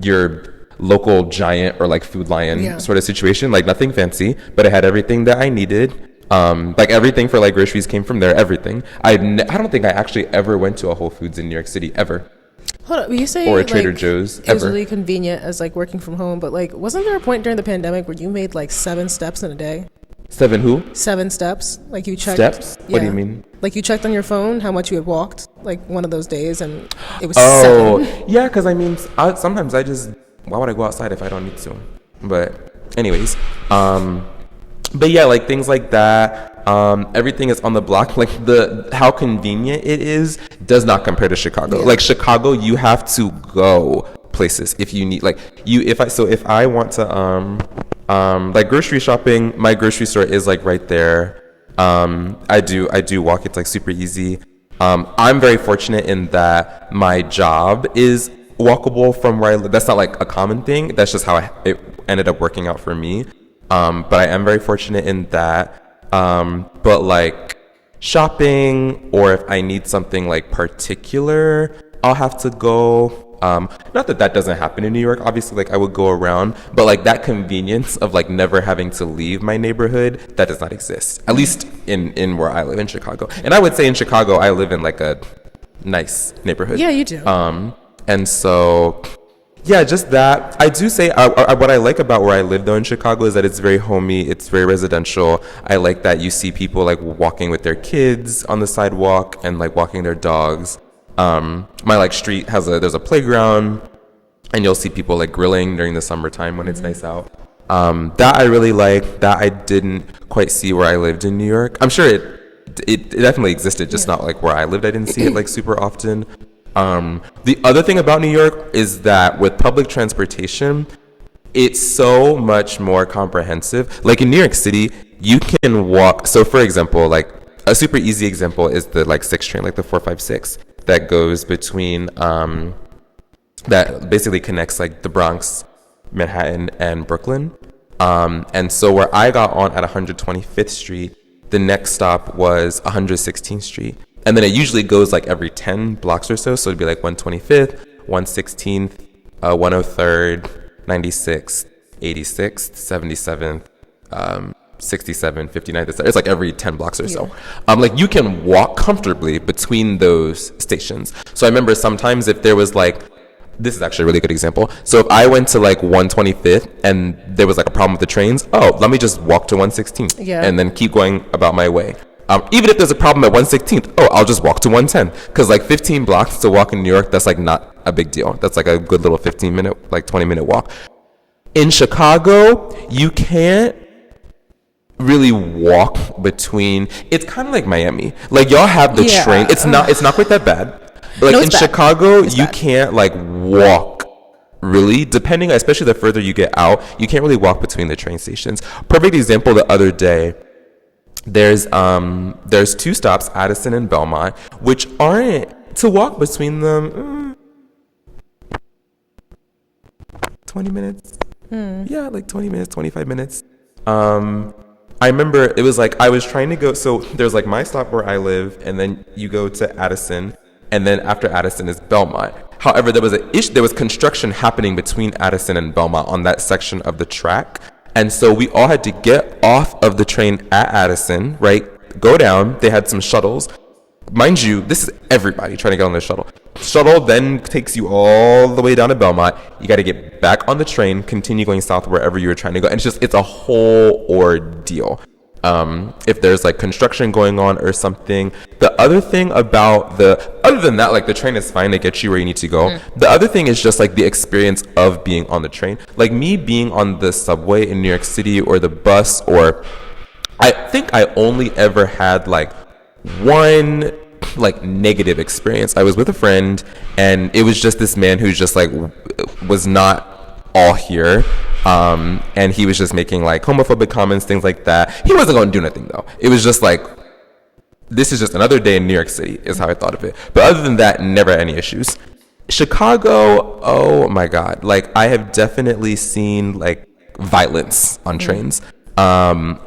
your local Giant or like Food Lion sort of situation, like nothing fancy, but it had everything that I needed. Like everything for like groceries came from there, everything. I don't think I actually ever went to a Whole Foods in New York City ever. Hold up, you say or a Trader Joe's it was really convenient as like working from home, but like wasn't there a point during the pandemic where you made like 7 steps in a day? 7 who? 7 steps. Like you checked. Steps? What do you mean? Like you checked on your phone how much you had walked, like one of those days, and it was 7. Yeah, because I mean, sometimes why would I go outside if I don't need to? But anyways, but yeah, like things like that. Everything is on the block. Like how convenient it is does not compare to Chicago. Like Chicago, you have to go places if you need, like if I want to like grocery shopping, my grocery store is like right there. I do walk. It's like super easy. I'm very fortunate in that my job is walkable from where I live. That's not like a common thing. That's just how it ended up working out for me. But I am very fortunate in that. But like shopping, or if I need something like particular, I'll have to go. Not that doesn't happen in New York, obviously, like I would go around, but like that convenience of like never having to leave my neighborhood, that does not exist, at least in where I live in Chicago. And I would say in Chicago, I live in like a nice neighborhood. Yeah, you do. And so, yeah, just that. I do say what I like about where I live though in Chicago is that it's very homey, it's very residential. I like that you see people like walking with their kids on the sidewalk and like walking their dogs. My like street there's a playground, and you'll see people like grilling during the summertime when it's nice out. That I really like, that I didn't quite see where I lived in New York. I'm sure it definitely existed, just not like where I lived. I didn't see it like super often. The other thing about New York is that with public transportation, it's so much more comprehensive. Like in New York City, you can walk. So for example, like a super easy example is the like 6 train, like the 456 that goes between, that basically connects like the Bronx, Manhattan, and Brooklyn. And so where I got on at 125th Street, the next stop was 116th Street. And then it usually goes like every 10 blocks or so. So it'd be like 125th, 116th, 103rd, 96th, 86th, 77th, 67, 59. It's like every 10 blocks or so. Like you can walk comfortably between those stations. So I remember sometimes if there was like, this is actually a really good example. So if I went to like 125th and there was like a problem with the trains, oh, let me just walk to 116th and then keep going about my way. Even if there's a problem at 116th, oh, I'll just walk to 110. Because like 15 blocks to walk in New York, that's like not a big deal. That's like a good little 15-minute, like 20-minute walk. In Chicago, you can't really walk between. It's kind of like Miami. Like y'all have the train. It's not quite that bad. But like in Chicago, you can't like walk really, depending, especially the further you get out, you can't really walk between the train stations. Perfect example the other day, there's 2 stops, Addison and Belmont, which aren't, to walk between them 20 minutes. Yeah, like 20 minutes, 25 minutes. I remember it was like I was trying to go, so there's like my stop where I live, and then you go to Addison, and then after Addison is Belmont. However, there was construction happening between Addison and Belmont on that section of the track. And so we all had to get off of the train at Addison, right? Go down. They had some shuttles. Mind you, this is everybody trying to get on the shuttle. Shuttle then takes you all the way down to Belmont. You got to get back on the train, continue going south wherever you were trying to go. And it's a whole ordeal. If there's like construction going on or something. The other thing about other than that, like the train is fine to get you where you need to go. The other thing is just like the experience of being on the train. Like me being on the subway in New York City or the bus, or I think I only ever had like one like negative experience. I was with a friend and it was just this man who just like was not all here. And he was just making like homophobic comments, things like that. He wasn't going to do nothing though. It was just like, this is just another day in New York City is how I thought of it. But other than that, never any issues. Chicago, oh my God. Like I have definitely seen like violence on trains. In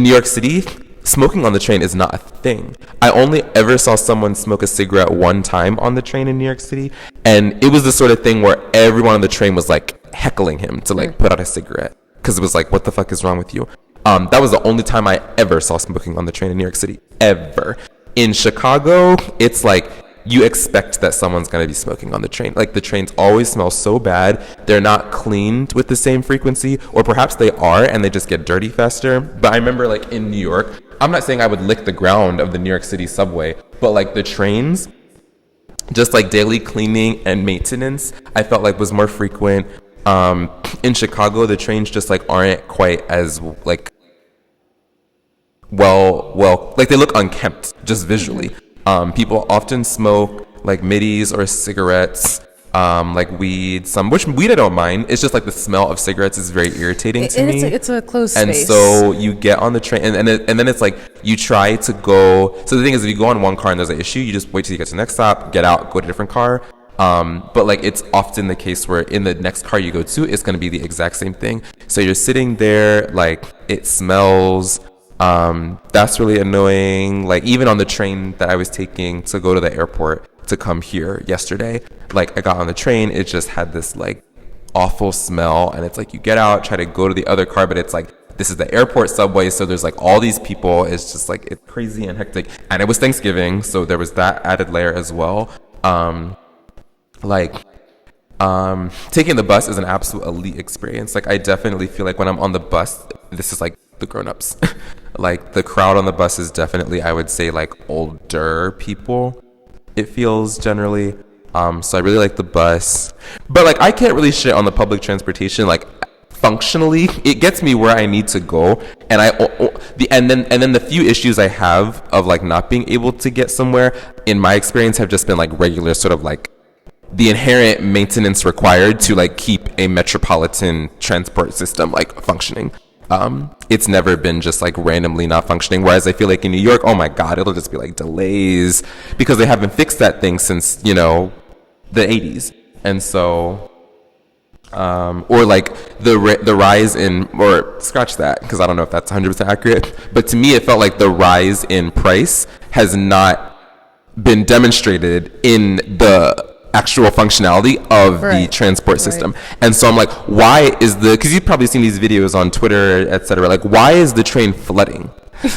New York City, smoking on the train is not a thing. I only ever saw someone smoke a cigarette one time on the train in New York City, and it was the sort of thing where everyone on the train was like heckling him to like put out a cigarette, because it was like, what the fuck is wrong with you? That was the only time I ever saw smoking on the train in New York City, ever. In Chicago, it's like you expect that someone's going to be smoking on the train. Like the trains always smell so bad. They're not cleaned with the same frequency, or perhaps they are and they just get dirty faster. But I remember like in New York, I'm not saying I would lick the ground of the New York City subway, but like the trains, just like daily cleaning and maintenance, I felt like was more frequent. In Chicago, the trains just like aren't quite as like well, like they look unkempt just visually. People often smoke like middies or cigarettes, like weed, which weed I don't mind. It's just like the smell of cigarettes is very irritating to me. It's a closed and space. So you get on the train and then it's like you try to go. So the thing is, if you go on one car and there's an issue, you just wait till you get to the next stop, get out, go to a different car. But like it's often the case where in the next car you go to, it's going to be the exact same thing. So you're sitting there, like it smells. That's really annoying. Like even on the train that I was taking to go to the airport to come here yesterday, like I got on the train, it just had this like awful smell, and it's like you get out, try to go to the other car, but it's like this is the airport subway, so there's like all these people. It's just like it's crazy and hectic, and it was Thanksgiving, so there was that added layer as well. Taking the bus is an absolute elite experience. Like I definitely feel like when I'm on the bus, this is like the grown-ups. Like the crowd on the bus is definitely, I would say, like older people, it feels generally. So I really like the bus, but like I can't really shit on the public transportation. Like functionally, it gets me where I need to go, and then the few issues I have of like not being able to get somewhere, in my experience, have just been like regular sort of like the inherent maintenance required to like keep a metropolitan transport system like functioning. It's never been just like randomly not functioning. Whereas I feel like in New York, oh my God, it'll just be like delays because they haven't fixed that thing since, you know, the 80s. And so, or like the rise in, or scratch that, because I don't know if that's 100% accurate, but to me, it felt like the rise in price has not been demonstrated in the actual functionality of the transport system. And so I'm like, why is because you've probably seen these videos on Twitter, etc. Like, why is the train flooding?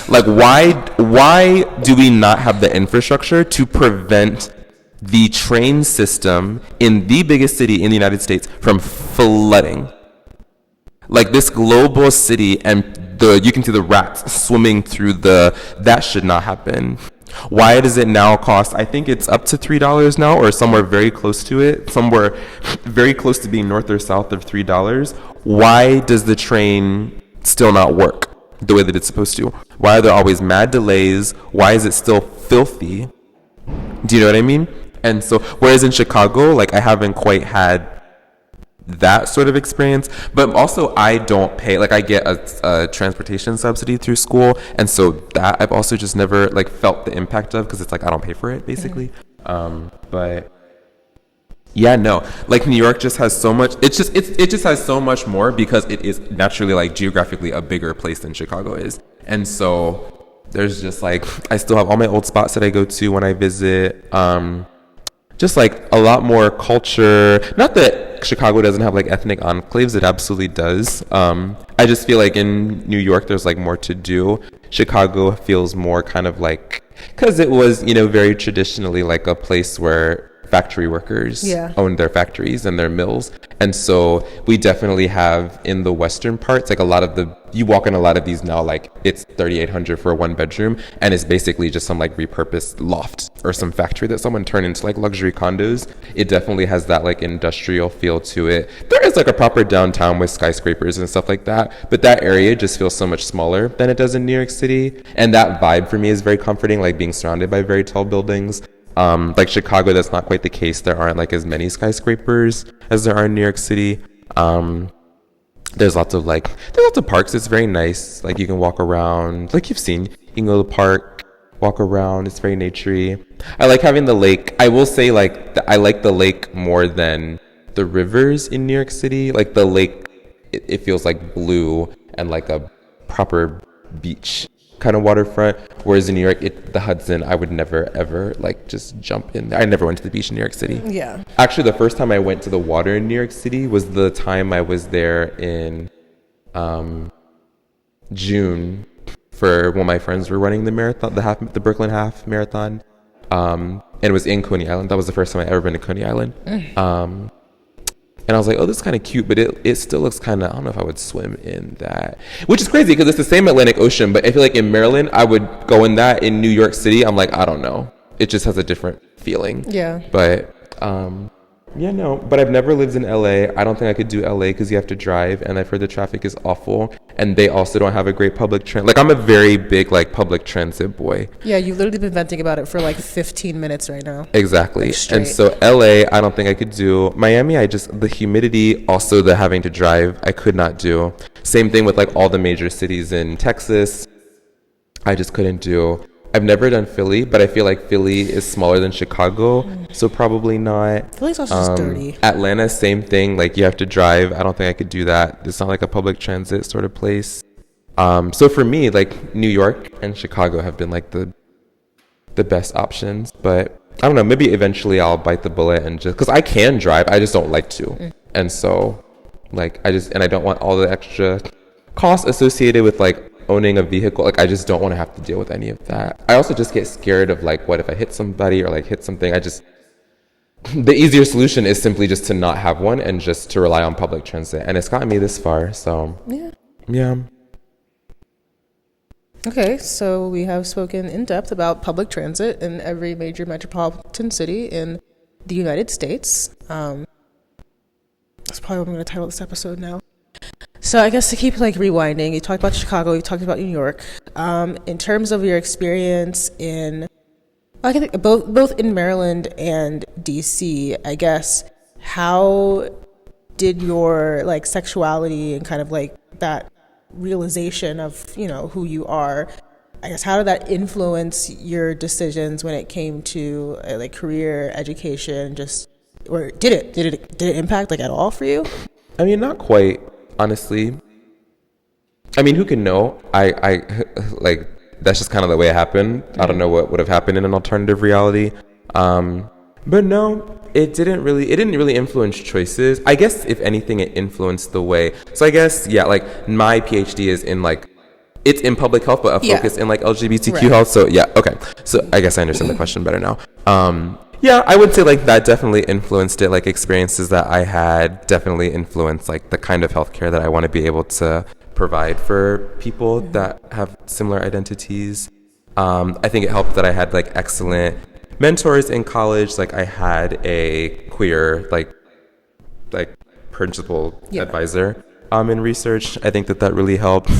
Like, why do we not have the infrastructure to prevent the train system in the biggest city in the United States from flooding? Like, this global city, and you can see the rats swimming through that should not happen. Why does it now cost, I think it's up to $3 now, or somewhere very close to it, somewhere very close to being north or south of $3. Why does the train still not work the way that it's supposed to? Why are there always mad delays? Why is it still filthy? Do you know what I mean? And so, whereas in Chicago, like, I haven't quite had that sort of experience, but also I don't pay, like, I get a transportation subsidy through school, and so that I've also just never like felt the impact of, because it's like I don't pay for it basically. But yeah, no, like, New York just has so much, it just has so much more, because it is naturally, like, geographically a bigger place than Chicago is. And so there's just like, I still have all my old spots that I go to when I visit. Just like a lot more culture. Not that Chicago doesn't have like ethnic enclaves, it absolutely does. I just feel like in New York there's like more to do. Chicago feels more kind of like, because it was, you know, very traditionally like a place where factory workers owned their factories and their mills. And so we definitely have in the western parts, like, a lot of you walk in a lot of these now, like, it's $3,800 for a 1-bedroom, and it's basically just some like repurposed loft or some factory that someone turned into like luxury condos. It definitely has that like industrial feel to it. There is like a proper downtown with skyscrapers and stuff like that, but that area just feels so much smaller than it does in New York City. And that vibe for me is very comforting, like being surrounded by very tall buildings. Like Chicago, that's not quite the case. There aren't like as many skyscrapers as there are in New York City. There's lots of parks. It's very nice. Like, you can walk around, like you've seen, you can go to the park, walk around. It's very naturey. I like having the lake. I will say, like, I like the lake more than the rivers in New York City. Like, the lake, it feels like blue and like a proper beach kind of waterfront, whereas in New York, the Hudson, I would never ever like just jump in there. I never went to the beach in New York City. Yeah, actually, the first time I went to the water in New York City was the time I was there in June for when my friends were running the marathon, the Brooklyn Half Marathon, and it was in Coney Island. That was the first time I ever been to Coney Island. And I was like, oh, this is kind of cute, but it still looks kind of, I don't know if I would swim in that. Which is crazy, because it's the same Atlantic Ocean, but I feel like in Maryland, I would go in that. In New York City, I'm like, I don't know. It just has a different feeling. Yeah. But, yeah, no. But I've never lived in LA. I don't think I could do LA because you have to drive, and I've heard the traffic is awful. And they also don't have a great public transit. Like, I'm a very big, like, public transit boy. Yeah, you've literally been venting about it for like 15 minutes right now. Exactly. Like, and so LA, I don't think I could do. Miami, the humidity, also the having to drive, I could not do. Same thing with like all the major cities in Texas. I just couldn't do. I've never done Philly, but I feel like Philly is smaller than Chicago, so probably not. Philly's also just dirty. Atlanta, same thing. Like, you have to drive. I don't think I could do that. It's not like a public transit sort of place. So for me, like, New York and Chicago have been like the best options. But I don't know. Maybe eventually I'll bite the bullet and just, because I can drive, I just don't like to. And so, like, I don't want all the extra costs associated with like owning a vehicle. Like, I just don't want to have to deal with any of that. I also just get scared of like, what if I hit somebody or like hit something? The easier solution is simply just to not have one and just to rely on public transit. And it's gotten me this far. So yeah. Okay, so we have spoken in depth about public transit in every major metropolitan city in the United States. That's probably what I'm going to title this episode now. So I guess to keep like rewinding, you talked about Chicago, you talked about New York. In terms of your experience in, I think both in Maryland and DC, I guess, how did your like sexuality and kind of like that realization of, you know, who you are, I guess, how did that influence your decisions when it came to like career, education, just, or did it impact like at all for you? I mean, not quite. Honestly, I mean, who can know? I like, that's just kind of the way it happened. I don't know what would have happened in an alternative reality. But no, it didn't really influence choices. I guess if anything, it influenced the way. So I guess, yeah, like my PhD is in like, it's in public health, but a focus in like LGBTQ health. So yeah, okay. So I guess I understand the question better now. Yeah, I would say like that definitely influenced it. Like experiences that I had definitely influenced like the kind of healthcare that I want to be able to provide for people that have similar identities. I think it helped that I had like excellent mentors in college. Like I had a queer like principal advisor in research. I think that really helped.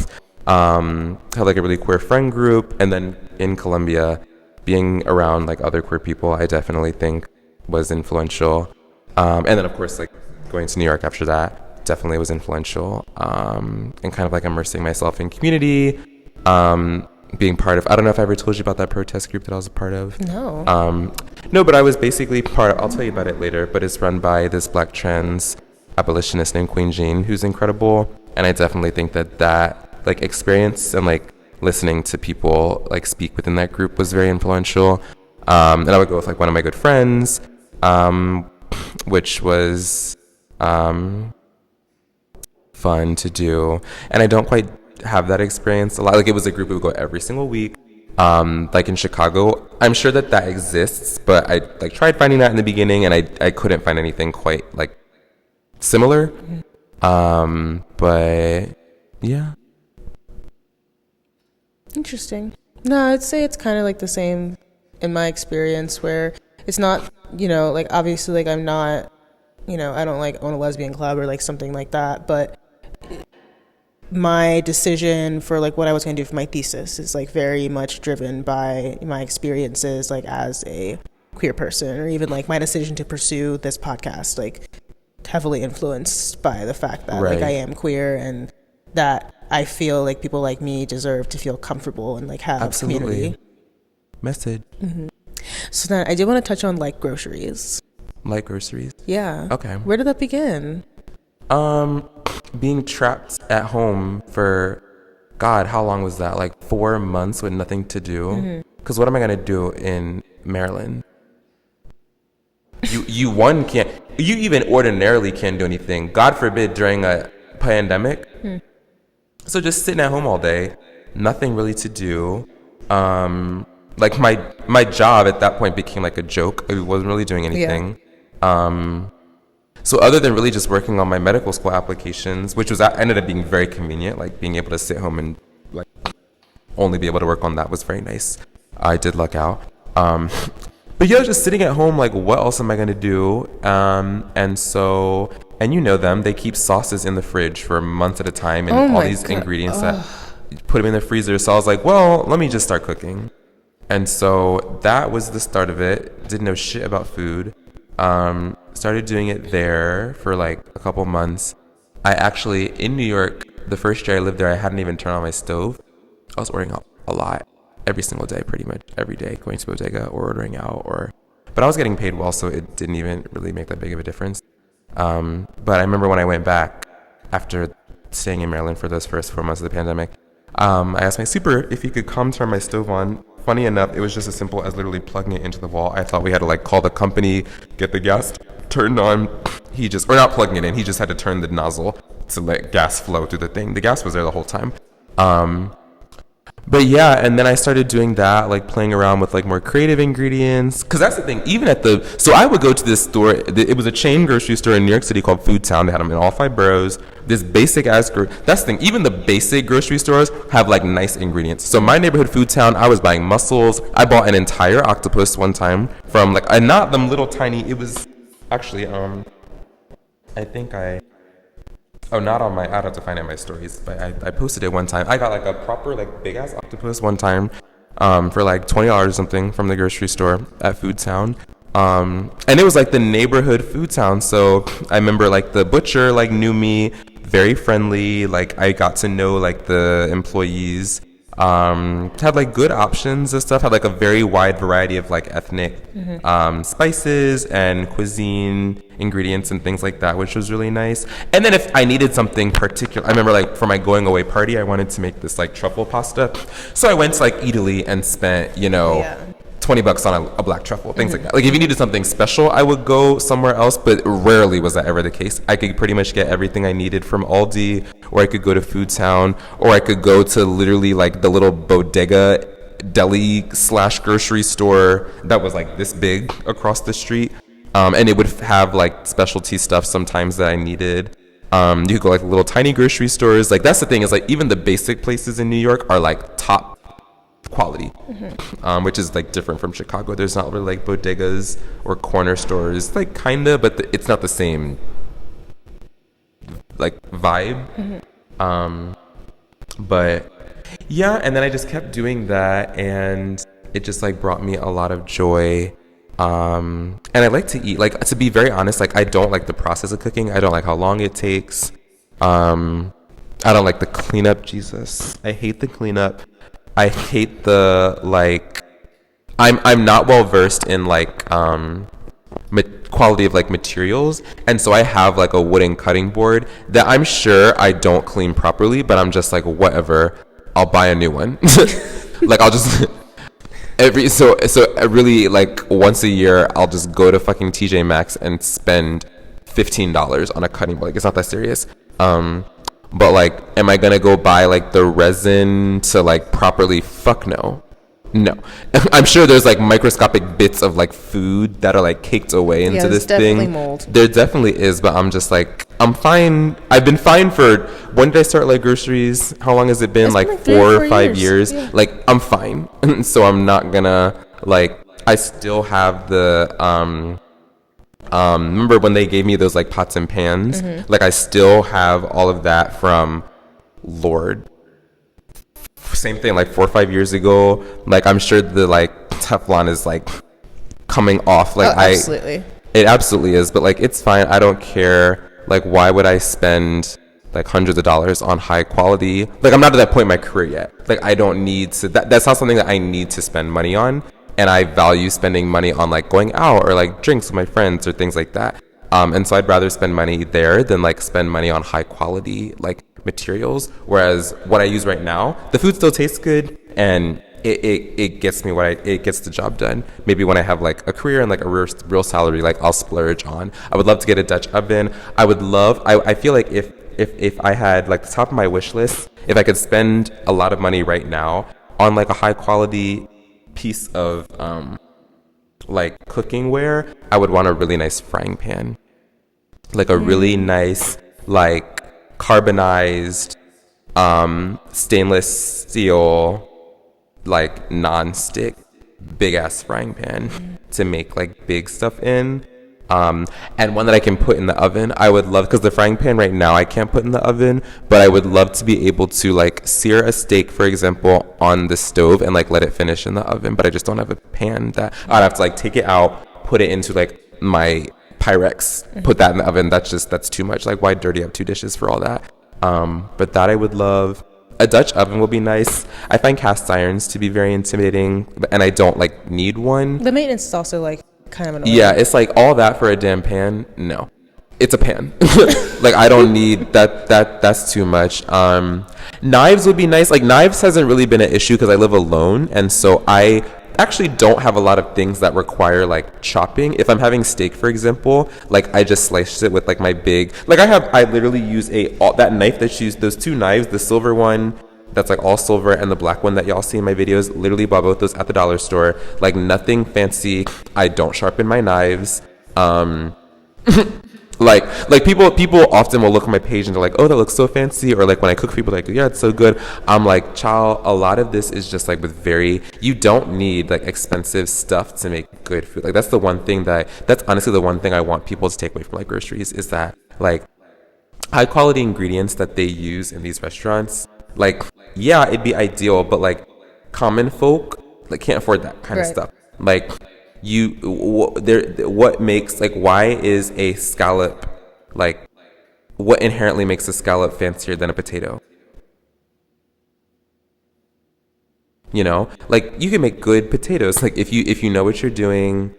Had like a really queer friend group, and then in Colombia, being around like other queer people, I definitely think was influential. And then of course like going to New York after that definitely was influential. And kind of like immersing myself in community. Being part of, I don't know if I ever told you about that protest group that I was a part of. No. No, but I was basically part of, I'll tell you about it later, but it's run by this Black trans abolitionist named Queen Jean, who's incredible. And I definitely think that like experience and like listening to people like speak within that group was very influential. And I would go with like one of my good friends, which was fun to do. And I don't quite have that experience a lot. Like it was a group we would go every single week. Like in Chicago, I'm sure that exists, but I like tried finding that in the beginning and I couldn't find anything quite like similar. But yeah. Interesting. No, I'd say it's kind of like the same in my experience, where it's not, like obviously like I'm not, I don't like own a lesbian club or like something like that, but my decision for like what I was going to do for my thesis is like very much driven by my experiences like as a queer person, or even like my decision to pursue this podcast, like heavily influenced by the fact that like I am queer, and that I feel like people like me deserve to feel comfortable and like have community. Message. Mm-hmm. So then I did want to touch on like groceries. Like groceries? Yeah. Okay. Where did that begin? Being trapped at home for, God, how long was that? Like 4 months with nothing to do? Because what am I going to do in Maryland? You even ordinarily can't do anything. God forbid during a pandemic. So just sitting at home all day, nothing really to do. Like my job at that point became like a joke. I wasn't really doing anything. So other than really just working on my medical school applications, which ended up being very convenient, like being able to sit home and like only be able to work on that was very nice. I did luck out. But yeah, just sitting at home, like what else am I gonna do? And you know them, they keep sauces in the fridge for months at a time, and all these ingredients that put them in the freezer. So I was like, well, let me just start cooking. And so that was the start of it. Didn't know shit about food. Started doing it there for like a couple months. I actually, in New York, the first year I lived there, I hadn't even turned on my stove. I was ordering out a lot, every single day, pretty much every day, going to bodega or ordering out, but I was getting paid well, so it didn't even really make that big of a difference. But I remember when I went back after staying in Maryland for those first 4 months of the pandemic, I asked my super if he could come turn my stove on. Funny enough, it was just as simple as literally plugging it into the wall. I thought we had to like call the company, get the gas turned on. Or not plugging it in, he just had to turn the nozzle to let gas flow through the thing. The gas was there the whole time. But yeah, and then I started doing that, like playing around with like more creative ingredients. Cause that's the thing, even so I would go to this store, it was a chain grocery store in New York City called Food Town. They had them in all 5 boroughs. This basic ass, that's the thing, even the basic grocery stores have like nice ingredients. So my neighborhood Food Town, I was buying mussels. I bought an entire octopus one time from like, not them little tiny, it was actually, not on my, I'd have to find it in my stories, but I posted it one time. I got like a proper like big ass octopus one time for like $20 or something from the grocery store at Food Town. And it was like the neighborhood Food Town. So I remember like the butcher like knew me, very friendly. Like I got to know like the employees. Had like good options and stuff, had like a very wide variety of like ethnic spices and cuisine ingredients and things like that, which was really nice. And then if I needed something particular, I remember like for my going away party, I wanted to make this like truffle pasta. So I went to like Italy and spent, $20 on a black truffle, things like that. Like if you needed something special, I would go somewhere else, but rarely was that ever the case. I could pretty much get everything I needed from Aldi, or I could go to Food Town, or I could go to literally like the little bodega deli / grocery store that was like this big across the street. And it would have like specialty stuff sometimes that I needed. You could go like little tiny grocery stores. Like that's the thing, is like even the basic places in New York are like top quality, which is like different from Chicago. There's not really like bodegas or corner stores, like kinda, but it's not the same like vibe. But yeah, and then I just kept doing that, and it just like brought me a lot of joy. And I like to eat, like, to be very honest, like I don't like the process of cooking. I don't like how long it takes. I don't like the cleanup. Jesus, I hate the cleanup. I hate the like. I'm not well versed in like quality of like materials, and so I have like a wooden cutting board that I'm sure I don't clean properly, but I'm just like, whatever, I'll buy a new one. Like I'll just so really like once a year I'll just go to fucking TJ Maxx and spend $15 on a cutting board. Like it's not that serious. But like, am I gonna go buy like the resin to like properly? Fuck no. I'm sure there's like microscopic bits of like food that are like caked away into this thing. Mold. There definitely is, but I'm just like, I'm fine. I've been fine for, when did I start like groceries? How long has it been? Like 4 or 5 years. Yeah. Like I'm fine. So I'm not gonna like, I still have the remember when they gave me those like pots and pans? Like I still have all of that from Lord. Same thing, like 4 or 5 years ago. Like I'm sure the like Teflon is like coming off. Like absolutely. It absolutely is, but like it's fine. I don't care. Like why would I spend like hundreds of dollars on high quality? Like I'm not at that point in my career yet. Like I don't need to. That's not something that I need to spend money on. And I value spending money on like going out or like drinks with my friends or things like that. And so I'd rather spend money there than like spend money on high quality like materials. Whereas what I use right now, the food still tastes good and it gets me it gets the job done. Maybe when I have like a career and like a real salary, like I'll splurge on. I would love to get a Dutch oven. I feel like if I had like the top of my wish list, if I could spend a lot of money right now on like a high quality piece of like cooking ware, I would want a really nice frying pan, like a really nice like carbonized stainless steel like non-stick big ass frying pan to make like big stuff in, and one that I can put in the oven. I would love, because the frying pan right now I can't put in the oven, but I would love to be able to like sear a steak, for example, on the stove and like let it finish in the oven. But I just don't have a pan that I'd have to like take it out, put it into like my Pyrex, put that in the oven. That's too much. Like why dirty up 2 dishes for all that? But that I would love. A Dutch oven would be nice. I find cast irons to be very intimidating, and I don't like need one. The maintenance is also like kind of annoying. Yeah, it's like all that for a damn pan. No, it's a pan. Like I don't need that. That's too much. Knives would be nice. Like knives hasn't really been an issue because I live alone, and so I actually don't have a lot of things that require like chopping. If I'm having steak, for example, like I just slice it with like my big, like I literally use that knife that you use, those 2 knives, the silver one that's like all silver and the black one that y'all see in my videos, literally bought both those at the dollar store. Like nothing fancy. I don't sharpen my knives. Like people often will look at my page and they're like, oh, that looks so fancy. Or like when I cook for people, like, yeah, it's so good. I'm like, child, a lot of this is just like you don't need like expensive stuff to make good food. Like that's honestly the one thing I want people to take away from like groceries, is that like high quality ingredients that they use in these restaurants. Like, yeah, it'd be ideal, but like common folk like can't afford that kind of stuff. Like what makes, like, why is a scallop, like, what inherently makes a scallop fancier than a potato? You know, like you can make good potatoes. Like if you know what you're doing,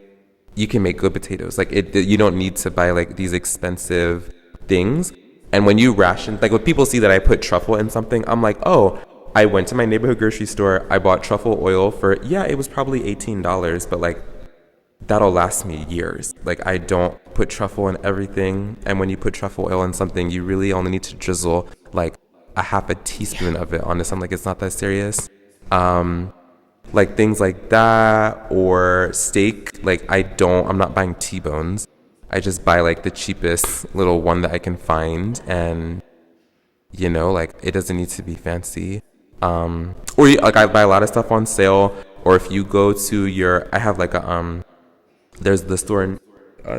you can make good potatoes. Like you don't need to buy like these expensive things. And when you ration, like when people see that I put truffle in something, I'm like, oh, I went to my neighborhood grocery store. I bought truffle oil for, it was probably $18, but like that'll last me years. Like I don't put truffle in everything. And when you put truffle oil in something, you really only need to drizzle like a half a teaspoon of it on this. I'm like, it's not that serious. Like things like that, or steak. Like I'm not buying T-bones. I just buy like the cheapest little one that I can find. And like it doesn't need to be fancy. Or like I buy a lot of stuff on sale. Or if you go to I have like there's the store in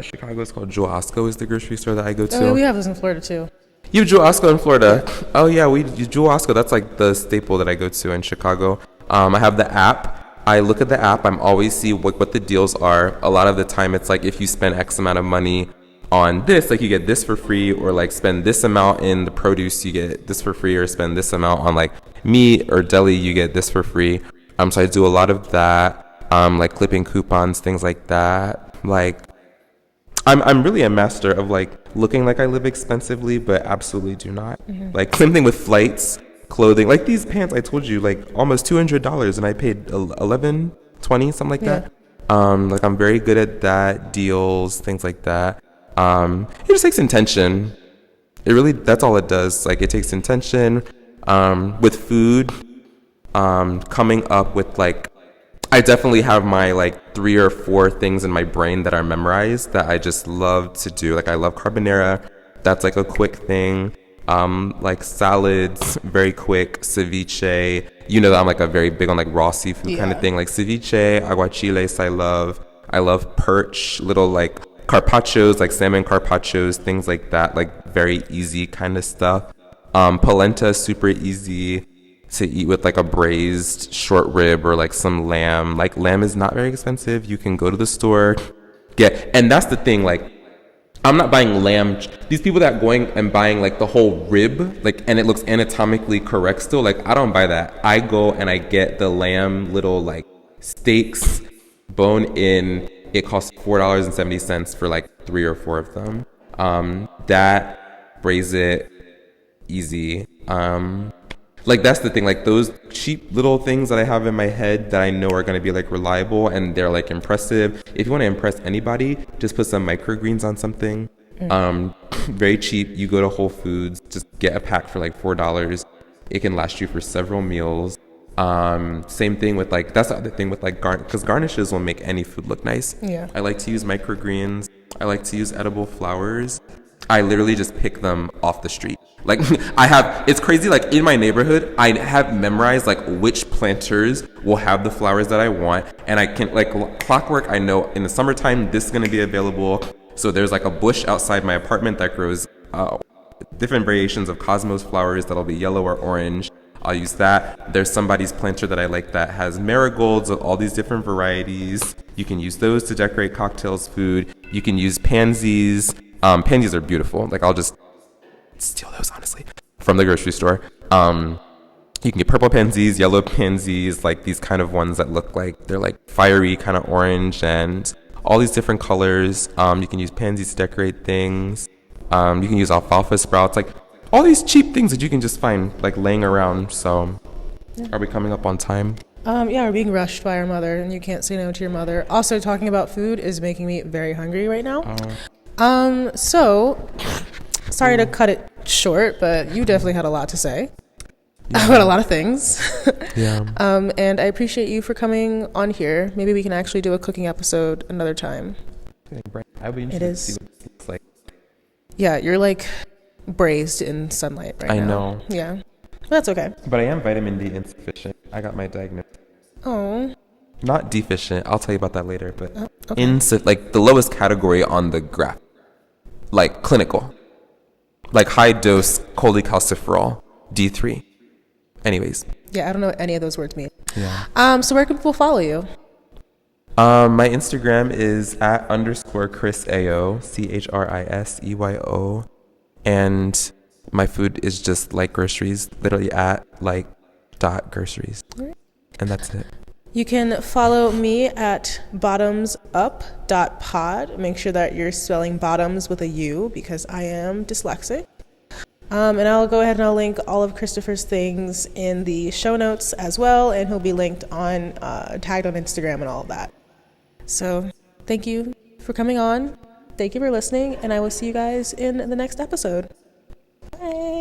Chicago. It's called Jewel Osco is the grocery store that I go to. Oh, we have this in Florida too. You have Jewel Osco in Florida? Yeah. Oh yeah, we Jewel Osco. That's like the staple that I go to in Chicago. I have the app. I look at the app. I'm always see what the deals are. A lot of the time, it's like if you spend X amount of money on this, like you get this for free, or like spend this amount in the produce, you get this for free, or spend this amount on like meat or deli, you get this for free. So I do a lot of that. Like clipping coupons, things like that. Like I'm really a master of like looking like I live expensively, but absolutely do not. Mm-hmm. Like same thing with flights, clothing. Like these pants, I told you, like almost $200, and I paid $11, $20, something like that. Like I'm very good at that, deals, things like that. It just takes intention. That's all it does. Like it takes intention. With food, coming up with like, I definitely have my like 3 or 4 things in my brain that are memorized that I just love to do. Like I love carbonara. That's like a quick thing. Like salads, very quick. Ceviche. That I'm like a very big on like raw seafood kind of thing. Like ceviche, aguachiles I love perch, little like carpaccios, like salmon carpaccios, things like that. Like very easy kind of stuff. Polenta, super easy to eat with like a braised short rib or like some lamb. Like lamb is not very expensive. You can go to the store, and that's the thing, like I'm not buying lamb. These people that going and buying like the whole rib, like, and it looks anatomically correct still, like I don't buy that. I go and I get the lamb little like steaks, bone in. It costs $4.70 for like 3 or 4 of them. That braise it easy. Like that's the thing, like those cheap little things that I have in my head that I know are going to be like reliable and they're like impressive. If you want to impress anybody, just put some microgreens on something. Very cheap. You go to Whole Foods, just get a pack for like $4. It can last you for several meals. Same thing with like, that's the other thing with like because garnishes will make any food look nice. Yeah. I like to use microgreens. I like to use edible flowers. I literally just pick them off the street. Like it's crazy. Like in my neighborhood, I have memorized like which planters will have the flowers that I want. And I can like clockwork. I know in the summertime, this is going to be available. So there's like a bush outside my apartment that grows different variations of cosmos flowers that'll be yellow or orange. I'll use that. There's somebody's planter that I like that has marigolds of all these different varieties. You can use those to decorate cocktails, food. You can use pansies. Pansies are beautiful. Like I'll just steal those honestly from the grocery store. You can get purple pansies, yellow pansies, like these kind of ones that look like they're like fiery kind of orange and all these different colors. You can use pansies to decorate things. You can use alfalfa sprouts, like all these cheap things that you can just find like laying around. So Are we coming up on time? Yeah, we're being rushed by our mother, and you can't say no to your mother. Also, talking about food is making me very hungry right now. So sorry to cut it short, but you definitely had a lot to say about a lot of things. And I appreciate you for coming on here. Maybe we can actually do a cooking episode another time. I'd be interested to see what this looks like. Yeah, you're like braised in sunlight right now. I know. Yeah. That's okay. But I am vitamin D insufficient. I got my diagnosis. Oh. Not deficient. I'll tell you about that later. But okay. Like the lowest category on the graph. Like clinical. Like high dose cholecalciferol, D3. Anyways. Yeah, I don't know what any of those words mean. Yeah. So where can people follow you? My Instagram is @_ChrisEyo, ChrisEyo. And my food is just like groceries, literally @like.groceries. And that's it. You can follow me at bottumsup.pod. Make sure that you're spelling bottoms with a U because I am dyslexic. And I'll go ahead and I'll link all of Christopher's things in the show notes as well, and he'll be linked on, tagged on Instagram and all of that. So thank you for coming on. Thank you for listening, and I will see you guys in the next episode. Bye.